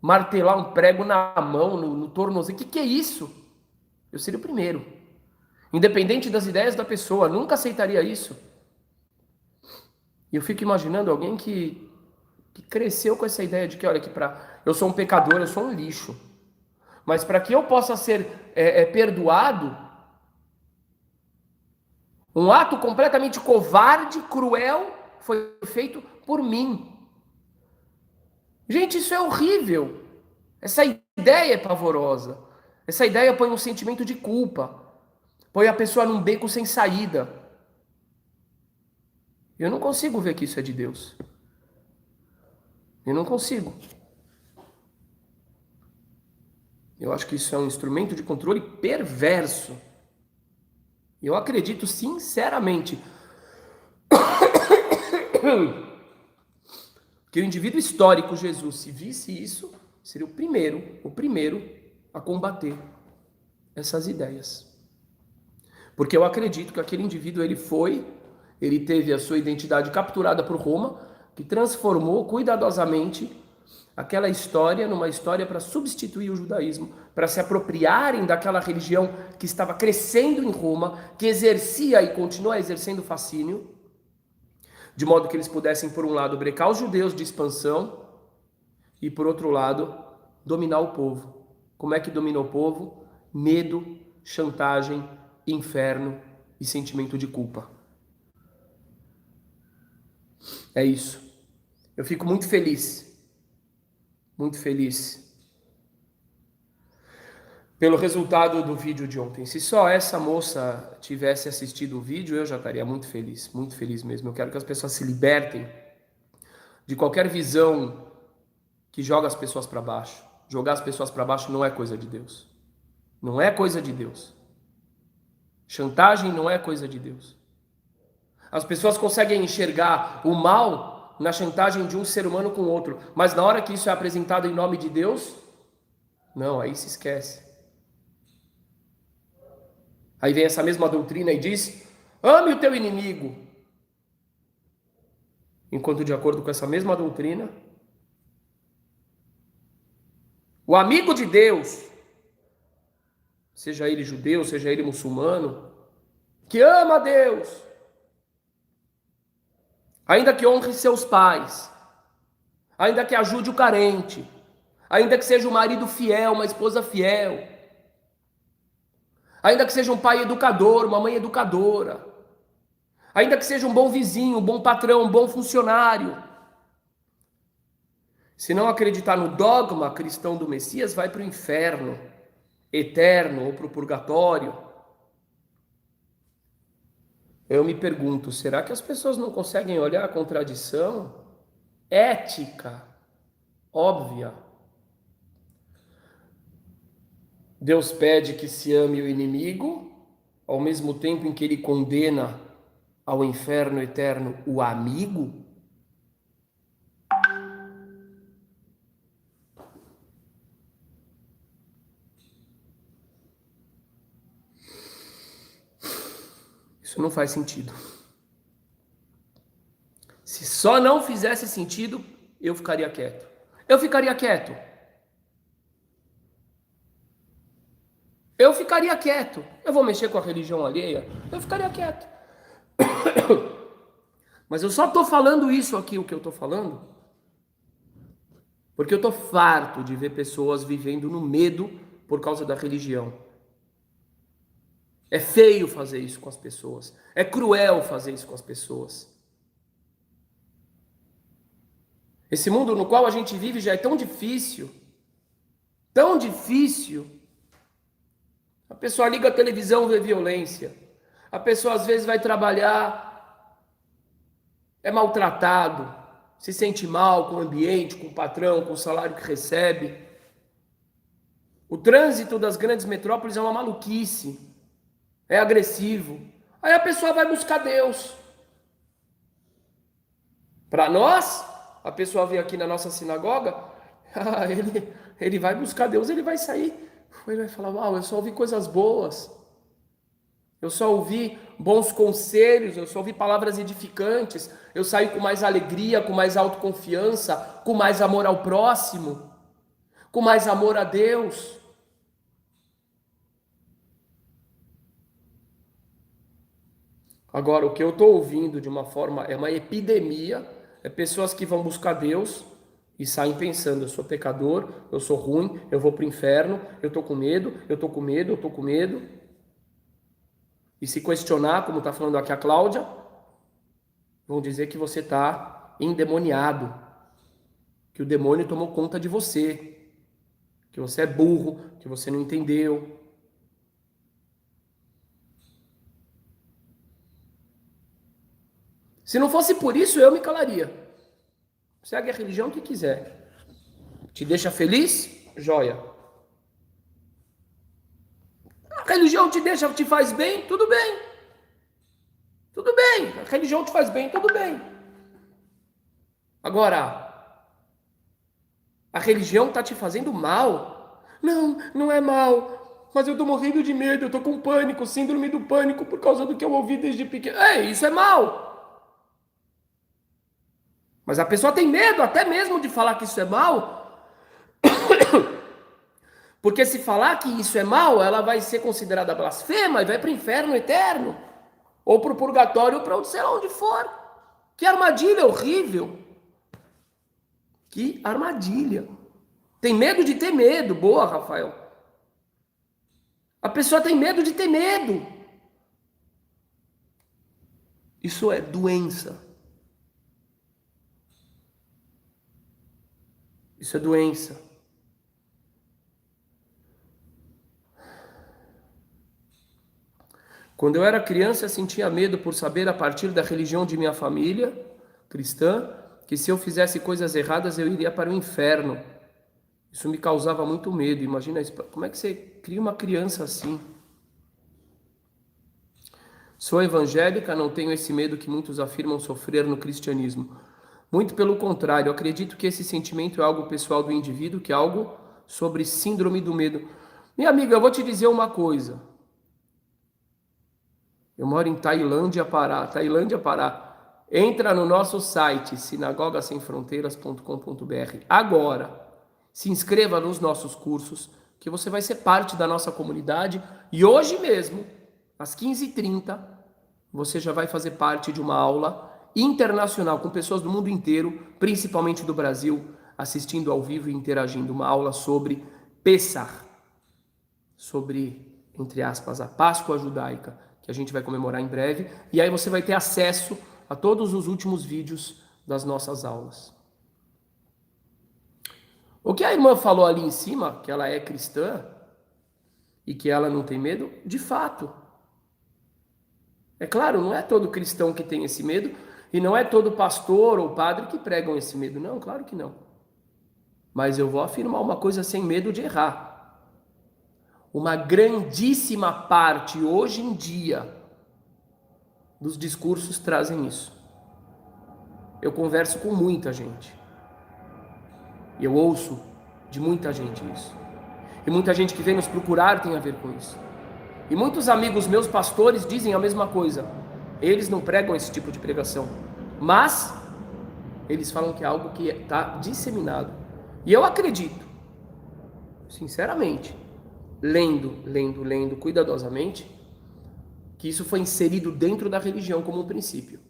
martelar um prego na mão, no tornozelo. O que é isso? Eu seria o primeiro. Independente das ideias da pessoa, nunca aceitaria isso. E eu fico imaginando alguém que cresceu com essa ideia de que, olha, eu sou um pecador, eu sou um lixo. Mas para que eu possa ser perdoado, um ato completamente covarde, cruel, foi feito por mim. Gente, isso é horrível. Essa ideia é pavorosa. Essa ideia põe um sentimento de culpa. Põe a pessoa num beco sem saída. Eu não consigo ver que isso é de Deus. Eu não consigo. Eu acho que isso é um instrumento de controle perverso. Eu acredito sinceramente que o indivíduo histórico Jesus, se visse isso, seria o primeiro a combater essas ideias. Porque eu acredito que aquele indivíduo ele teve a sua identidade capturada por Roma, que transformou cuidadosamente aquela história numa história para substituir o judaísmo, para se apropriarem daquela religião que estava crescendo em Roma, que exercia e continua exercendo fascínio, de modo que eles pudessem, por um lado, brecar os judeus de expansão e, por outro lado, dominar o povo. Como é que domina o povo? Medo, chantagem, inferno e sentimento de culpa. É isso. Eu fico muito feliz pelo resultado do vídeo de ontem. Se só essa moça tivesse assistido o vídeo, eu já estaria muito feliz mesmo. Eu quero que as pessoas se libertem de qualquer visão que joga as pessoas para baixo. Jogar as pessoas para baixo não é coisa de Deus. Não é coisa de Deus. Chantagem não é coisa de Deus. As pessoas conseguem enxergar o mal na chantagem de um ser humano com outro, mas na hora que isso é apresentado em nome de Deus, não, aí se esquece. Aí vem essa mesma doutrina e diz: ame o teu inimigo. Enquanto, de acordo com essa mesma doutrina, o amigo de Deus, seja ele judeu, seja ele muçulmano, que ama a Deus, ainda que honre seus pais, ainda que ajude o carente, ainda que seja um marido fiel, uma esposa fiel, ainda que seja um pai educador, uma mãe educadora, ainda que seja um bom vizinho, um bom patrão, um bom funcionário, se não acreditar no dogma cristão do Messias, vai para o inferno eterno ou para o purgatório. Eu me pergunto, será que as pessoas não conseguem olhar a contradição ética óbvia? Deus pede que se ame o inimigo, ao mesmo tempo em que ele condena ao inferno eterno o amigo? Isso não faz sentido. Se só não fizesse sentido, eu ficaria quieto. Eu ficaria quieto. Eu ficaria quieto. Eu vou mexer com a religião alheia? Eu ficaria quieto. Mas eu só estou falando isso aqui, o que eu estou falando, porque eu estou farto de ver pessoas vivendo no medo por causa da religião. É feio fazer isso com as pessoas. É cruel fazer isso com as pessoas. Esse mundo no qual a gente vive já é tão difícil. Tão difícil. A pessoa liga a televisão, vê violência. A pessoa às vezes vai trabalhar, é maltratado, se sente mal com o ambiente, com o patrão, com o salário que recebe. O trânsito das grandes metrópoles é uma maluquice. É agressivo. Aí a pessoa vai buscar Deus. Para nós, a pessoa vem aqui na nossa sinagoga, ele vai buscar Deus, ele vai sair, ele vai falar: uau, eu só ouvi coisas boas, eu só ouvi bons conselhos, eu só ouvi palavras edificantes, eu saí com mais alegria, com mais autoconfiança, com mais amor ao próximo, com mais amor a Deus. Agora, o que eu estou ouvindo de uma forma, é uma epidemia, é pessoas que vão buscar Deus e saem pensando, eu sou pecador, eu sou ruim, eu vou para o inferno, eu estou com medo, eu estou com medo, eu estou com medo. E se questionar, como está falando aqui a Cláudia, vão dizer que você está endemoniado, que o demônio tomou conta de você, que você é burro, que você não entendeu. Se não fosse por isso, eu me calaria. Segue a religião que quiser. Te deixa feliz? Joia. A religião te faz bem? Tudo bem. Tudo bem. A religião te faz bem? Tudo bem. Agora, a religião está te fazendo mal? Não, não é mal. Mas eu estou morrendo de medo, eu estou com pânico, síndrome do pânico por causa do que eu ouvi desde pequeno. Ei, isso é mal. Mas a pessoa tem medo até mesmo de falar que isso é mal, porque se falar que isso é mal, ela vai ser considerada blasfema e vai para o inferno eterno, ou para o purgatório, ou para sei lá onde for. Que armadilha horrível. Que armadilha. Tem medo de ter medo. Boa, Rafael. A pessoa tem medo de ter medo. Isso é doença. Isso é doença. Quando eu era criança, eu sentia medo por saber, a partir da religião de minha família cristã, que se eu fizesse coisas erradas, eu iria para o inferno. Isso me causava muito medo. Imagina isso. Como é que você cria uma criança assim? Sou evangélica, não tenho esse medo que muitos afirmam sofrer no cristianismo. Muito pelo contrário, eu acredito que esse sentimento é algo pessoal do indivíduo, que é algo sobre síndrome do medo. Minha amiga, eu vou te dizer uma coisa. Eu moro em Tailândia, Pará. Tailândia, Pará. Entra no nosso site, sinagogasemfronteiras.com.br. Agora, se inscreva nos nossos cursos, que você vai ser parte da nossa comunidade. E hoje mesmo, às 15h30, você já vai fazer parte de uma aula internacional com pessoas do mundo inteiro, principalmente do Brasil, assistindo ao vivo e interagindo. Uma aula sobre Pessah, sobre, entre aspas, a Páscoa judaica, que a gente vai comemorar em breve. E aí você vai ter acesso a todos os últimos vídeos das nossas aulas. O que a irmã falou ali em cima, que ela é cristã e que ela não tem medo, de fato. É claro, não é todo cristão que tem esse medo e não é todo pastor ou padre que pregam esse medo. Não, claro que não. Mas eu vou afirmar uma coisa sem medo de errar. Uma grandíssima parte, hoje em dia, dos discursos trazem isso. Eu converso com muita gente. E eu ouço de muita gente isso. E muita gente que vem nos procurar tem a ver com isso. E muitos amigos meus pastores dizem a mesma coisa. Eles não pregam esse tipo de pregação. Mas eles falam que é algo que está disseminado. E eu acredito, sinceramente, lendo cuidadosamente, que isso foi inserido dentro da religião como um princípio.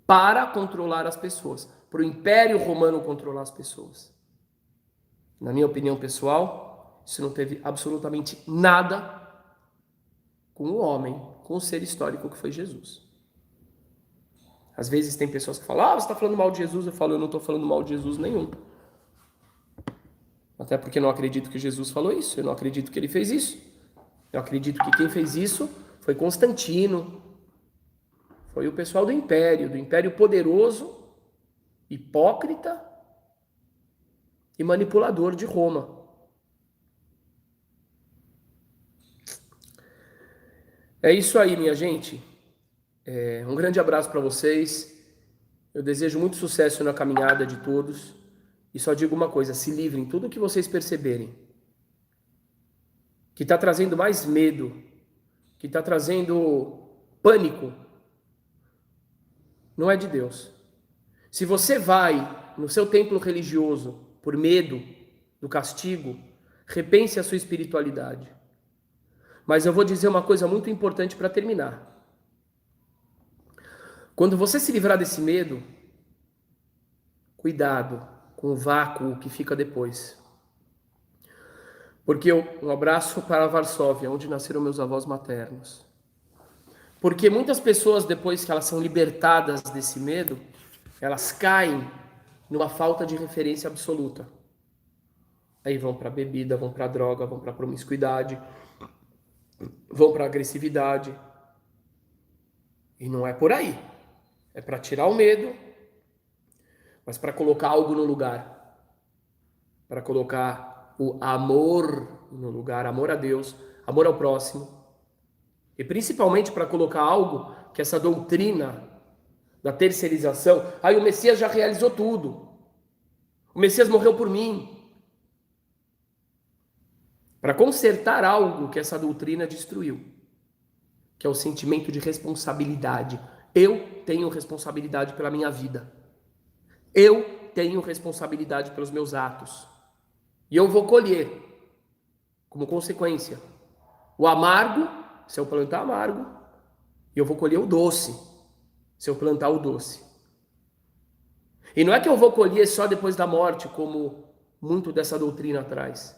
Para controlar as pessoas. Para o Império Romano controlar as pessoas. Na minha opinião pessoal, isso não teve absolutamente nada com o homem, com o ser histórico que foi Jesus. Às vezes tem pessoas que falam, você está falando mal de Jesus. Eu falo, eu não estou falando mal de Jesus nenhum. Até porque eu não acredito que Jesus falou isso, eu não acredito que ele fez isso. Eu acredito que quem fez isso foi Constantino, foi o pessoal do Império poderoso, hipócrita e manipulador de Roma. É isso aí, minha gente. Um grande abraço para vocês. Eu desejo muito sucesso na caminhada de todos. E só digo uma coisa, se livrem, tudo o que vocês perceberem que está trazendo mais medo, que está trazendo pânico, não é de Deus. Se você vai no seu templo religioso por medo do castigo, repense a sua espiritualidade. Mas eu vou dizer uma coisa muito importante para terminar. Quando você se livrar desse medo, cuidado. com o vácuo que fica depois. Porque um abraço para Varsóvia, onde nasceram meus avós maternos. Porque muitas pessoas, depois que elas são libertadas desse medo, elas caem numa falta de referência absoluta. Aí vão para a bebida, vão para a droga, vão para a promiscuidade, vão para a agressividade. E não é por aí. É para tirar o medo, mas para colocar algo no lugar. Para colocar o amor no lugar, amor a Deus, amor ao próximo. E principalmente para colocar algo que essa doutrina da terceirização, aí o Messias já realizou tudo. O Messias morreu por mim. Para consertar algo que essa doutrina destruiu, que é o sentimento de responsabilidade. Eu tenho responsabilidade pela minha vida. Eu tenho responsabilidade pelos meus atos. E eu vou colher, como consequência, o amargo, se eu plantar amargo, e eu vou colher o doce, se eu plantar o doce. E não é que eu vou colher só depois da morte, como muito dessa doutrina traz.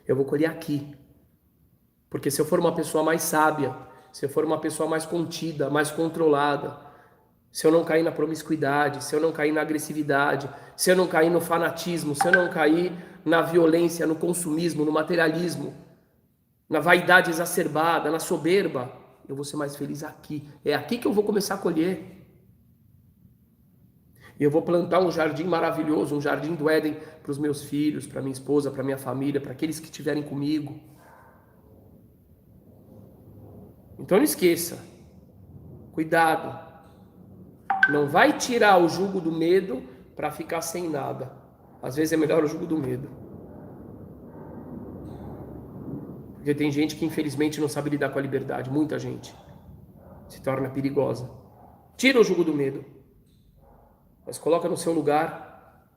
Eu vou colher aqui. Porque se eu for uma pessoa mais sábia, se eu for uma pessoa mais contida, mais controlada, se eu não cair na promiscuidade, se eu não cair na agressividade, se eu não cair no fanatismo, se eu não cair na violência, no consumismo, no materialismo, na vaidade exacerbada, na soberba, eu vou ser mais feliz aqui. É aqui que eu vou começar a colher. E eu vou plantar um jardim maravilhoso, um jardim do Éden para os meus filhos, para minha esposa, para minha família, para aqueles que estiverem comigo. Então não esqueça, cuidado. Não vai tirar o jugo do medo para ficar sem nada. Às vezes é melhor o jugo do medo. Porque tem gente que infelizmente não sabe lidar com a liberdade. Muita gente se torna perigosa. Tira o jugo do medo, mas coloca no seu lugar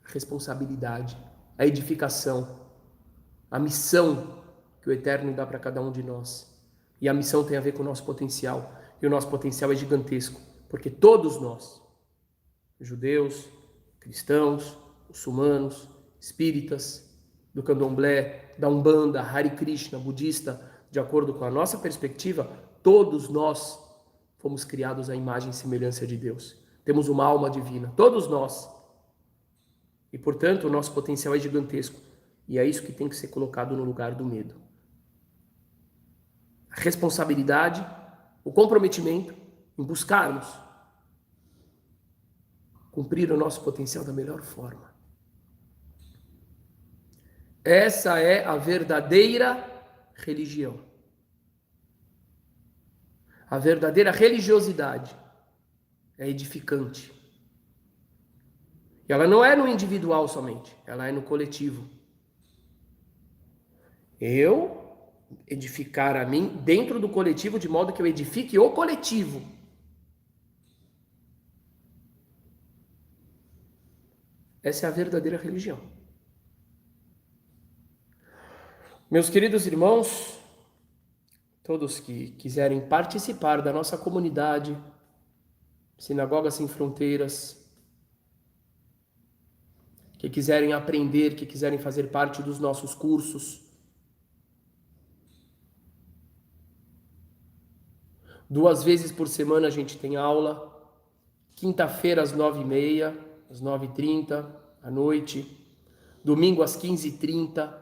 a responsabilidade, a edificação, a missão que o Eterno dá para cada um de nós. E a missão tem a ver com o nosso potencial. E o nosso potencial é gigantesco. Porque todos nós, judeus, cristãos, muçulmanos, espíritas, do candomblé, da umbanda, Hare Krishna, budista, de acordo com a nossa perspectiva, todos nós fomos criados à imagem e semelhança de Deus. Temos uma alma divina, todos nós. E, portanto, o nosso potencial é gigantesco. E é isso que tem que ser colocado no lugar do medo. A responsabilidade, o comprometimento em buscarmos cumprir o nosso potencial da melhor forma. Essa é a verdadeira religião. A verdadeira religiosidade é edificante. E ela não é no individual somente, ela é no coletivo. Eu edificar a mim dentro do coletivo, de modo que eu edifique o coletivo. Essa é a verdadeira religião. Meus queridos irmãos, todos que quiserem participar da nossa comunidade, Sinagoga Sem Fronteiras, que quiserem aprender, que quiserem fazer parte dos nossos cursos, 2 vezes por semana a gente tem aula, quinta-feira às 9h30, às 9h30, à noite, domingo às 15h30,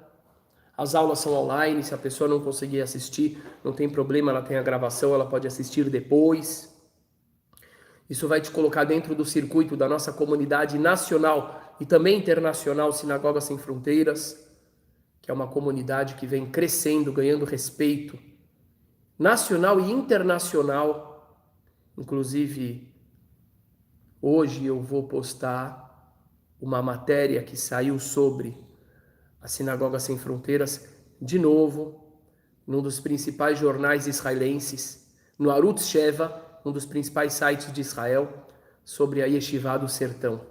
as aulas são online, se a pessoa não conseguir assistir, não tem problema, ela tem a gravação, ela pode assistir depois. Isso vai te colocar dentro do circuito da nossa comunidade nacional e também internacional Sinagoga Sem Fronteiras, que é uma comunidade que vem crescendo, ganhando respeito, nacional e internacional. Inclusive, hoje eu vou postar uma matéria que saiu sobre a Sinagoga Sem Fronteiras, de novo, num dos principais jornais israelenses, no Arutz Sheva, um dos principais sites de Israel, sobre a Yeshivá do Sertão.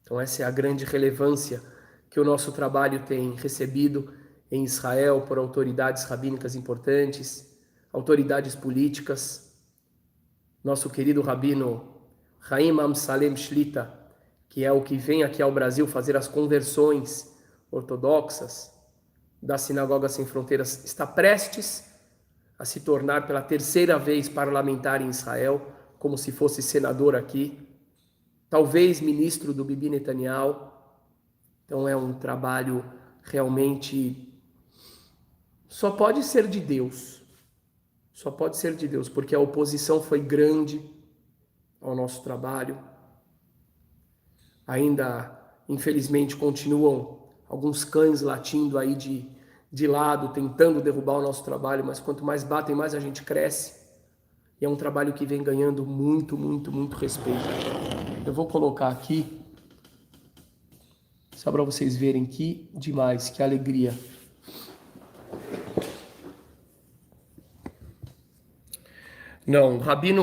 Então essa é a grande relevância que o nosso trabalho tem recebido em Israel por autoridades rabínicas importantes, autoridades políticas. Nosso querido rabino Chaim Amsalem Shlita, que é o que vem aqui ao Brasil fazer as conversões ortodoxas da Sinagoga Sem Fronteiras, está prestes a se tornar pela terceira vez parlamentar em Israel, como se fosse senador aqui, talvez ministro do Bibi Netanyahu. Então é um trabalho realmente só pode ser de Deus. Só pode ser de Deus, porque a oposição foi grande ao nosso trabalho. Ainda, infelizmente, continuam alguns cães latindo aí de lado, tentando derrubar o nosso trabalho, mas quanto mais batem, mais a gente cresce. E é um trabalho que vem ganhando muito, muito, muito respeito. Eu vou colocar aqui, só para vocês verem que demais, que alegria. Não,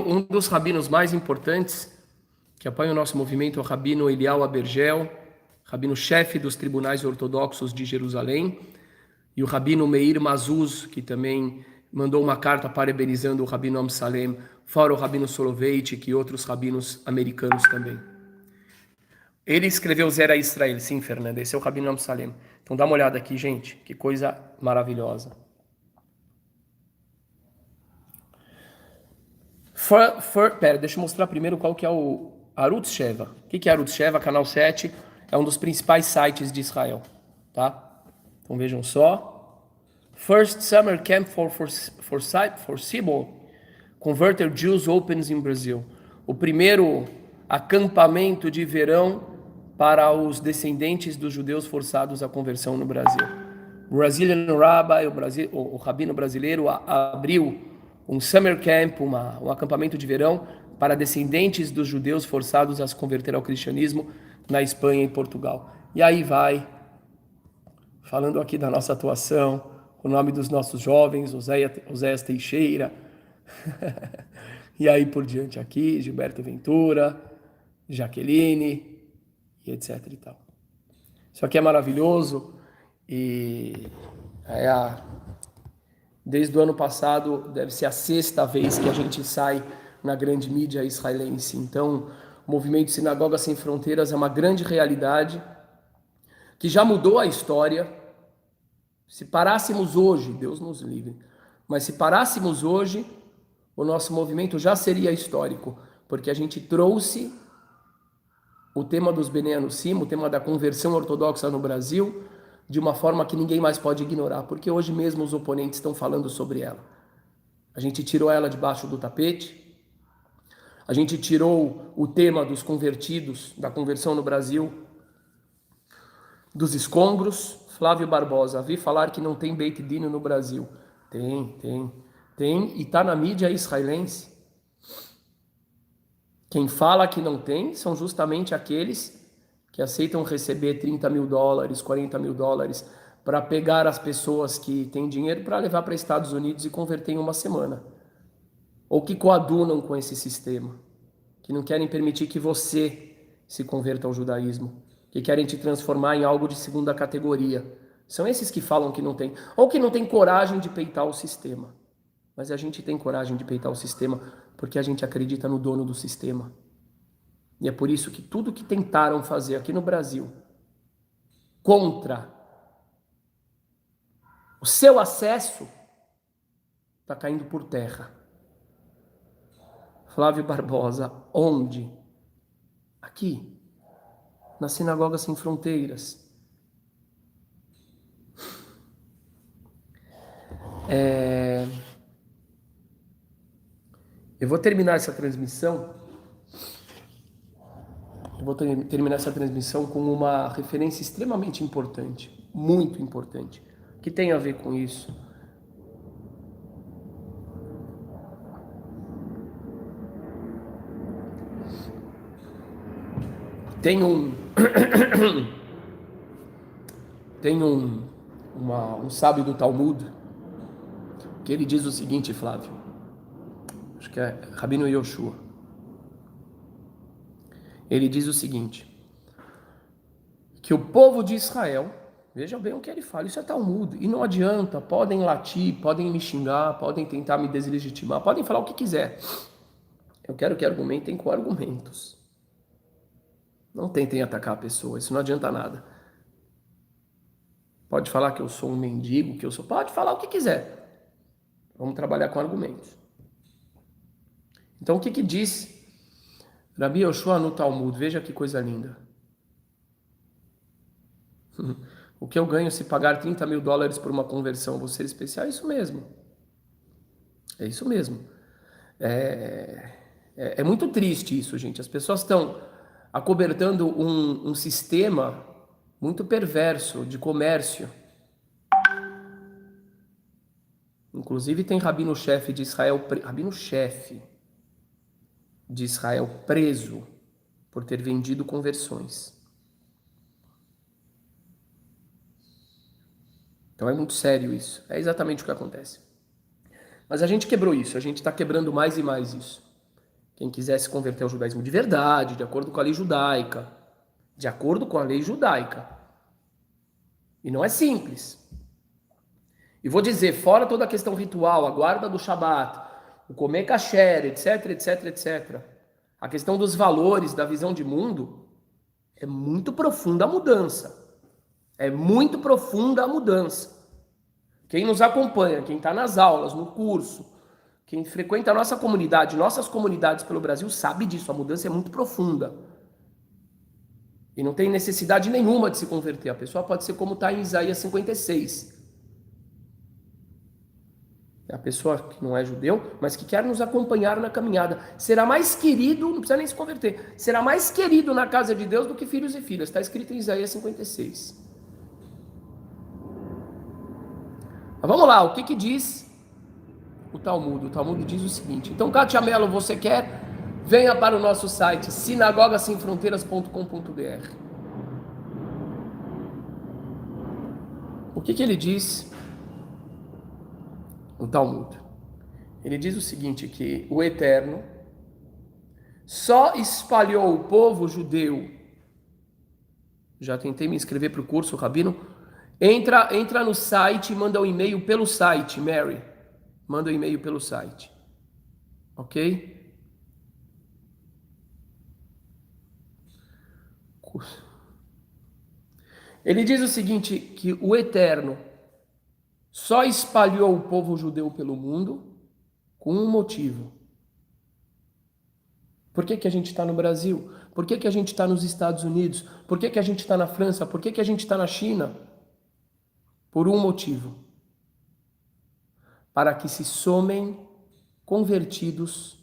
um dos rabinos mais importantes que apoia o nosso movimento é o rabino Eliyahu Abergel, rabino-chefe dos tribunais ortodoxos de Jerusalém, e o rabino Meir Mazuz, que também mandou uma carta parabenizando o rabino Amsalem, fora o rabino Soloveitchik e outros rabinos americanos também. Ele escreveu Zera Israel, sim, Fernanda, esse é o rabino Amsalem. Então dá uma olhada aqui, gente, que coisa maravilhosa. Pera, deixa eu mostrar primeiro qual que é o Arutz Sheva. O que é Arutz Sheva? Canal 7, é um dos principais sites de Israel, tá? Então vejam só. First summer camp for Sibol converted Jews opens in Brazil. O primeiro acampamento de verão para os descendentes dos judeus forçados à conversão no Brasil. O Brazilian Rabbi, o rabino brasileiro, abriu um summer camp, um acampamento de verão para descendentes dos judeus forçados a se converter ao cristianismo na Espanha e Portugal. E aí vai, falando aqui da nossa atuação, o nome dos nossos jovens, Oséias Teixeira, e aí por diante aqui, Gilberto Ventura, Jaqueline, e etc e tal. Isso aqui é maravilhoso e desde o ano passado deve ser a sexta vez que a gente sai na grande mídia israelense. Então, o movimento Sinagoga Sem Fronteiras é uma grande realidade que já mudou a história. Se parássemos hoje, Deus nos livre, mas se parássemos hoje, o nosso movimento já seria histórico, porque a gente trouxe o tema dos Bnei Anusim, o tema da conversão ortodoxa no Brasil, de uma forma que ninguém mais pode ignorar, porque hoje mesmo os oponentes estão falando sobre ela. A gente tirou ela debaixo do tapete, a gente tirou o tema dos convertidos, da conversão no Brasil, dos escombros. Flávio Barbosa, vi falar que não tem Beit Din no Brasil. Tem, e está na mídia israelense. Quem fala que não tem são justamente aqueles que aceitam receber $30 mil, $40 mil para pegar as pessoas que têm dinheiro para levar para Estados Unidos e converter em uma semana. Ou que coadunam com esse sistema, que não querem permitir que você se converta ao judaísmo, que querem te transformar em algo de segunda categoria. São esses que falam que não tem, ou que não tem coragem de peitar o sistema. Mas a gente tem coragem de peitar o sistema porque a gente acredita no dono do sistema. E é por isso que tudo que tentaram fazer aqui no Brasil contra o seu acesso está caindo por terra. Flávio Barbosa, onde? Aqui, na Sinagoga Sem Fronteiras. Eu vou terminar essa transmissão. Com uma referência extremamente importante, muito importante, que tem a ver com isso. Tem um sábio do Talmud que ele diz o seguinte, Flávio, acho que é Rabino Yoshua. Ele diz o seguinte, que o povo de Israel, veja bem o que ele fala, isso é Talmud, e não adianta, podem latir, podem me xingar, podem tentar me deslegitimar, podem falar o que quiser. Eu quero que argumentem com argumentos. Não tentem atacar a pessoa, isso não adianta nada. Pode falar que eu sou um mendigo, que eu sou... Pode falar o que quiser. Vamos trabalhar com argumentos. Então, o que diz Rabi Yoshua no Talmud? Veja que coisa linda. O que eu ganho se pagar $30.000 por uma conversão, vou ser especial? É isso mesmo. É isso mesmo. É muito triste isso, gente. As pessoas estão acobertando um sistema muito perverso de comércio. Inclusive tem rabino-chefe de Israel, rabino-chefe de Israel preso por ter vendido conversões. Então é muito sério isso. É exatamente o que acontece. Mas a gente quebrou isso, a gente está quebrando mais e mais isso. Quem quiser se converter ao judaísmo de verdade, de acordo com a lei judaica, de acordo com a lei judaica. E não é simples. E vou dizer, fora toda a questão ritual, a guarda do Shabat, o comer kasher, etc, etc, etc. A questão dos valores, da visão de mundo, é muito profunda a mudança. É muito profunda a mudança. Quem nos acompanha, quem está nas aulas, no curso, quem frequenta a nossa comunidade, nossas comunidades pelo Brasil, sabe disso. A mudança é muito profunda. E não tem necessidade nenhuma de se converter. A pessoa pode ser como está em Isaías 56. É a pessoa que não é judeu, mas que quer nos acompanhar na caminhada. Será mais querido, não precisa nem se converter, será mais querido na casa de Deus do que filhos e filhas. Está escrito em Isaías 56. Mas vamos lá, o que diz o Talmud? O Talmud diz o seguinte: então, Kátia Mello, você quer? Venha para o nosso site, sinagogasemfronteiras.com.br. O que ele diz? O Talmud. Ele diz o seguinte, que o Eterno só espalhou o povo judeu. Já tentei me inscrever para o curso, Rabino. Entra no site e manda um e-mail pelo site, Mary. Manda um e-mail pelo site. Ok? Ele diz o seguinte, que o Eterno só espalhou o povo judeu pelo mundo com um motivo. Por que a gente está no Brasil? Por que a gente está nos Estados Unidos? Por que a gente está na França? Por que a gente está na China? Por um motivo. Para que se somem convertidos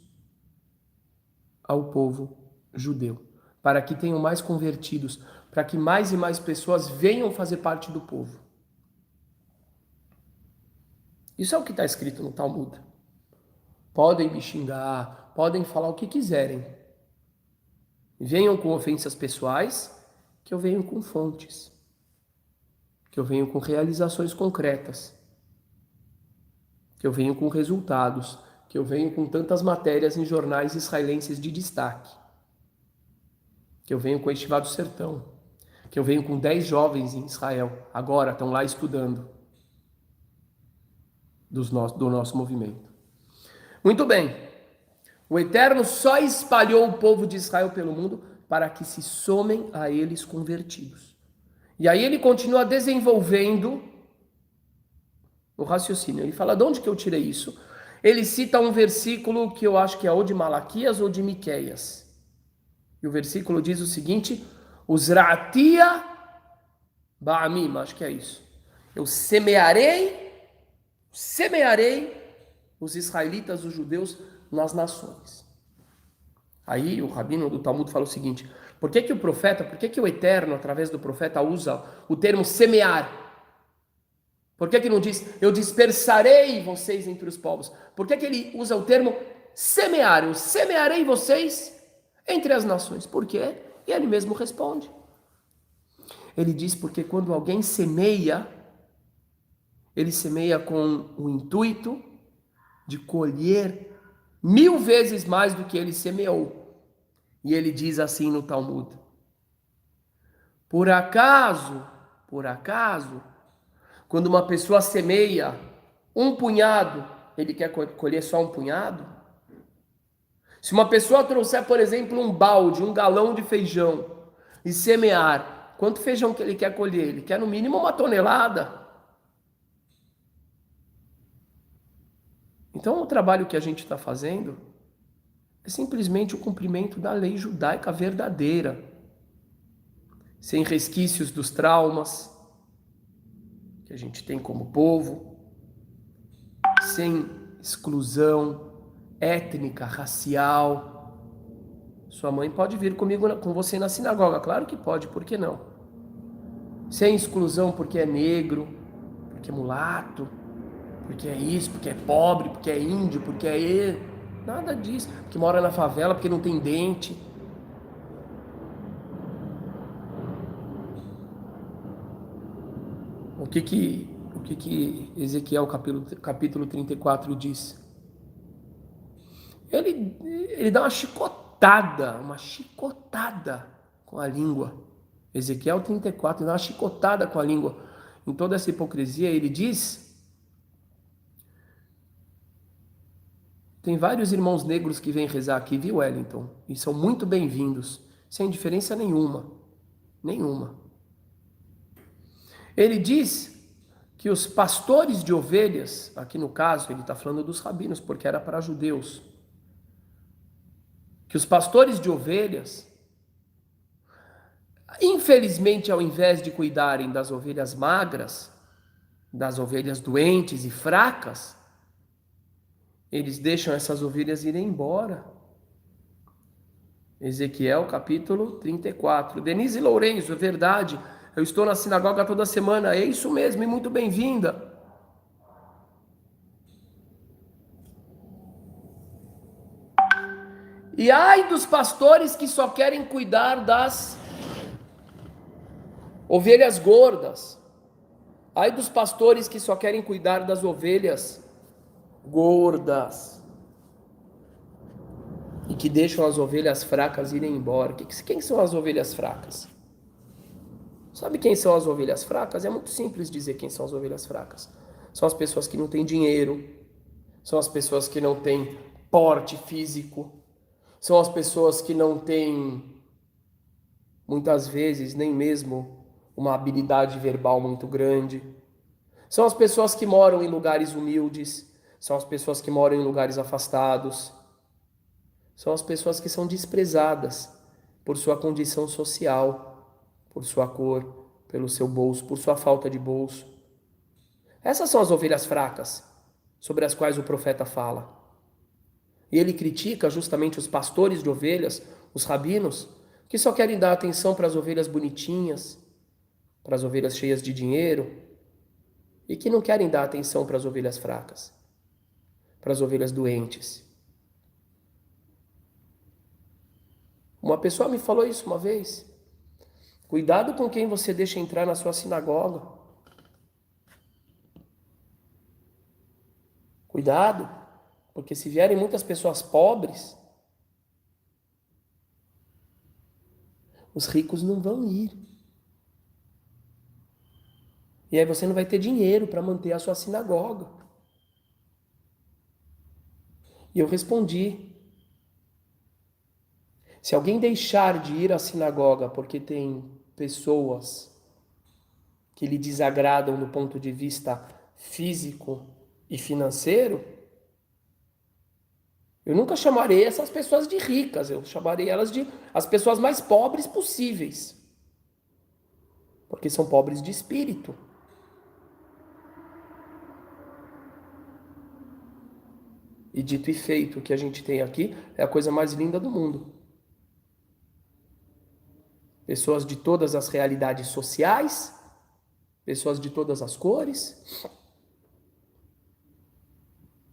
ao povo judeu. Para que tenham mais convertidos. Para que mais e mais pessoas venham fazer parte do povo. Isso é o que está escrito no Talmud. Podem me xingar, podem falar o que quiserem. Venham com ofensas pessoais, que eu venho com fontes. Que eu venho com realizações concretas. Que eu venho com resultados. Que eu venho com tantas matérias em jornais israelenses de destaque. Que eu venho com a Yeshiva do Sertão. Que eu venho com 10 jovens em Israel. Agora estão lá estudando. Do nosso movimento. Muito bem. O Eterno só espalhou o povo de Israel pelo mundo para que se somem a eles convertidos. E aí ele continua desenvolvendo o raciocínio. Ele fala, de onde que eu tirei isso? Ele cita um versículo que eu acho que é ou de Malaquias ou de Miqueias. E o versículo diz o seguinte, Uzra'atia ba'amim, acho que é isso. Eu semearei os israelitas, os judeus, nas nações. Aí o rabino do Talmud fala o seguinte, por que o Eterno, através do profeta, usa o termo semear? Por que não diz, eu dispersarei vocês entre os povos? Por que ele usa o termo semear? Eu semearei vocês entre as nações. Por quê? E ele mesmo responde. Ele diz porque quando alguém semeia, ele semeia com o intuito de colher 1000 vezes mais do que ele semeou. E ele diz assim no Talmud, por acaso, quando uma pessoa semeia um punhado, ele quer colher só um punhado? Se uma pessoa trouxer, por exemplo, um balde, um galão de feijão, e semear, quanto feijão que ele quer colher? Ele quer no mínimo 1 tonelada. Então o trabalho que a gente está fazendo é simplesmente o cumprimento da lei judaica verdadeira, sem resquícios dos traumas que a gente tem como povo, sem exclusão étnica, racial. Sua mãe pode vir comigo, com você na sinagoga, claro que pode, por que não? Sem exclusão porque é negro, porque é mulato, porque é isso, porque é pobre, porque é índio, porque é nada disso, porque mora na favela, porque não tem dente. O que que Ezequiel capítulo 34 diz? Ele dá uma chicotada com a língua. Ezequiel 34, ele dá uma chicotada com a língua. Em toda essa hipocrisia, ele diz: tem vários irmãos negros que vêm rezar aqui, viu, Wellington? E são muito bem-vindos, sem diferença nenhuma. Nenhuma. Ele diz que os pastores de ovelhas, aqui no caso, ele está falando dos rabinos, porque era para judeus, que os pastores de ovelhas, infelizmente, ao invés de cuidarem das ovelhas magras, das ovelhas doentes e fracas, eles deixam essas ovelhas irem embora. Ezequiel capítulo 34. Denise Lourenço, é verdade, eu estou na sinagoga toda semana, é isso mesmo, e muito bem-vinda. E ai dos pastores que só querem cuidar das ovelhas gordas. Ai dos pastores que só querem cuidar das ovelhas gordas. E que deixam as ovelhas fracas irem embora. Quem são as ovelhas fracas? Sabe quem são as ovelhas fracas? É muito simples dizer quem são as ovelhas fracas. São as pessoas que não têm dinheiro. São as pessoas que não têm porte físico. São as pessoas que não têm, muitas vezes, nem mesmo uma habilidade verbal muito grande. São as pessoas que moram em lugares humildes. São as pessoas que moram em lugares afastados. São as pessoas que são desprezadas por sua condição social, por sua cor, pelo seu bolso, por sua falta de bolso. Essas são as ovelhas fracas sobre as quais o profeta fala. E ele critica justamente os pastores de ovelhas, os rabinos, que só querem dar atenção para as ovelhas bonitinhas, para as ovelhas cheias de dinheiro, e que não querem dar atenção para as ovelhas fracas, para as ovelhas doentes. Uma pessoa me falou isso uma vez. Cuidado com quem você deixa entrar na sua sinagoga. Cuidado, porque se vierem muitas pessoas pobres, os ricos não vão ir. E aí você não vai ter dinheiro para manter a sua sinagoga. E eu respondi: se alguém deixar de ir à sinagoga porque tem pessoas que lhe desagradam do ponto de vista físico e financeiro, eu nunca chamarei essas pessoas de ricas, eu chamarei elas de as pessoas mais pobres possíveis, porque são pobres de espírito. E dito e feito, o que a gente tem aqui é a coisa mais linda do mundo. Pessoas de todas as realidades sociais, pessoas de todas as cores,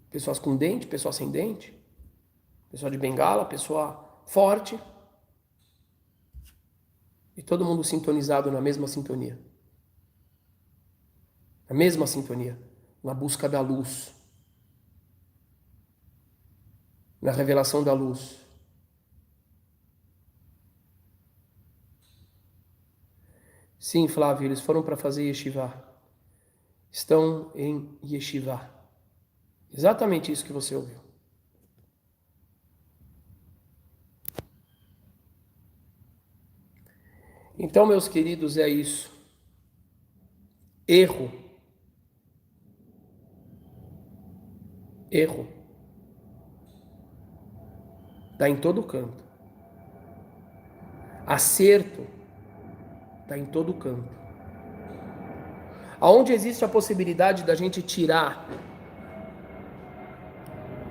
pessoas com dente, pessoas sem dente, pessoa de bengala, pessoa forte, e todo mundo sintonizado na mesma sintonia. Na mesma sintonia, na busca da luz, na revelação da luz. Sim, Flávio, eles foram para fazer yeshivá. Estão em yeshivá. Exatamente isso que você ouviu. Então, meus queridos, é isso. Erro. Erro. Está em todo canto. Acerto está em todo canto. Aonde existe a possibilidade da gente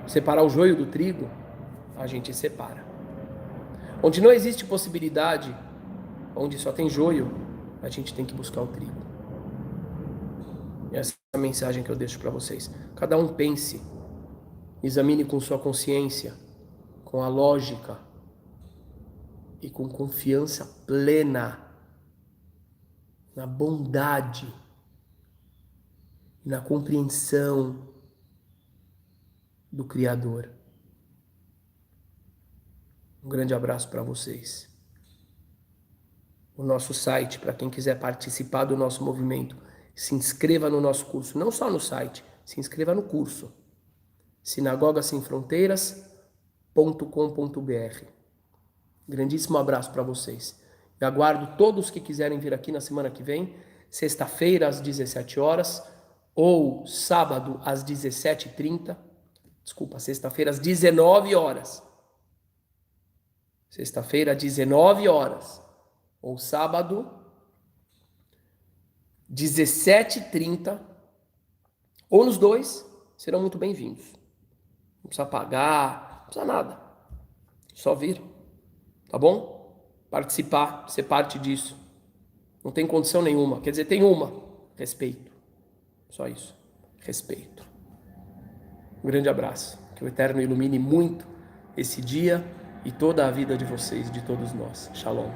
separar o joio do trigo, a gente separa. Onde não existe possibilidade, onde só tem joio, a gente tem que buscar o trigo. Essa é a mensagem que eu deixo para vocês. Cada um pense, examine com sua consciência, com a lógica e com confiança plena na bondade e na compreensão do Criador. Um grande abraço para vocês. O nosso site, para quem quiser participar do nosso movimento, se inscreva no nosso curso, não só no site, se inscreva no curso. sinagogasemfronteiras.com.br. Grandíssimo abraço para vocês. E aguardo todos que quiserem vir aqui na semana que vem, sexta-feira às 17 horas ou sábado às 17h30. Desculpa, sexta-feira às 19 horas. Sexta-feira às 19 horas. Ou sábado, 17h30. Ou nos dois, serão muito bem-vindos. Não precisa pagar, não precisa nada. Só vir. Tá bom? Participar, ser parte disso. Não tem condição nenhuma. Quer dizer, tem uma. Respeito. Só isso. Respeito. Um grande abraço. Que o Eterno ilumine muito esse dia e toda a vida de vocês, de todos nós. Shalom.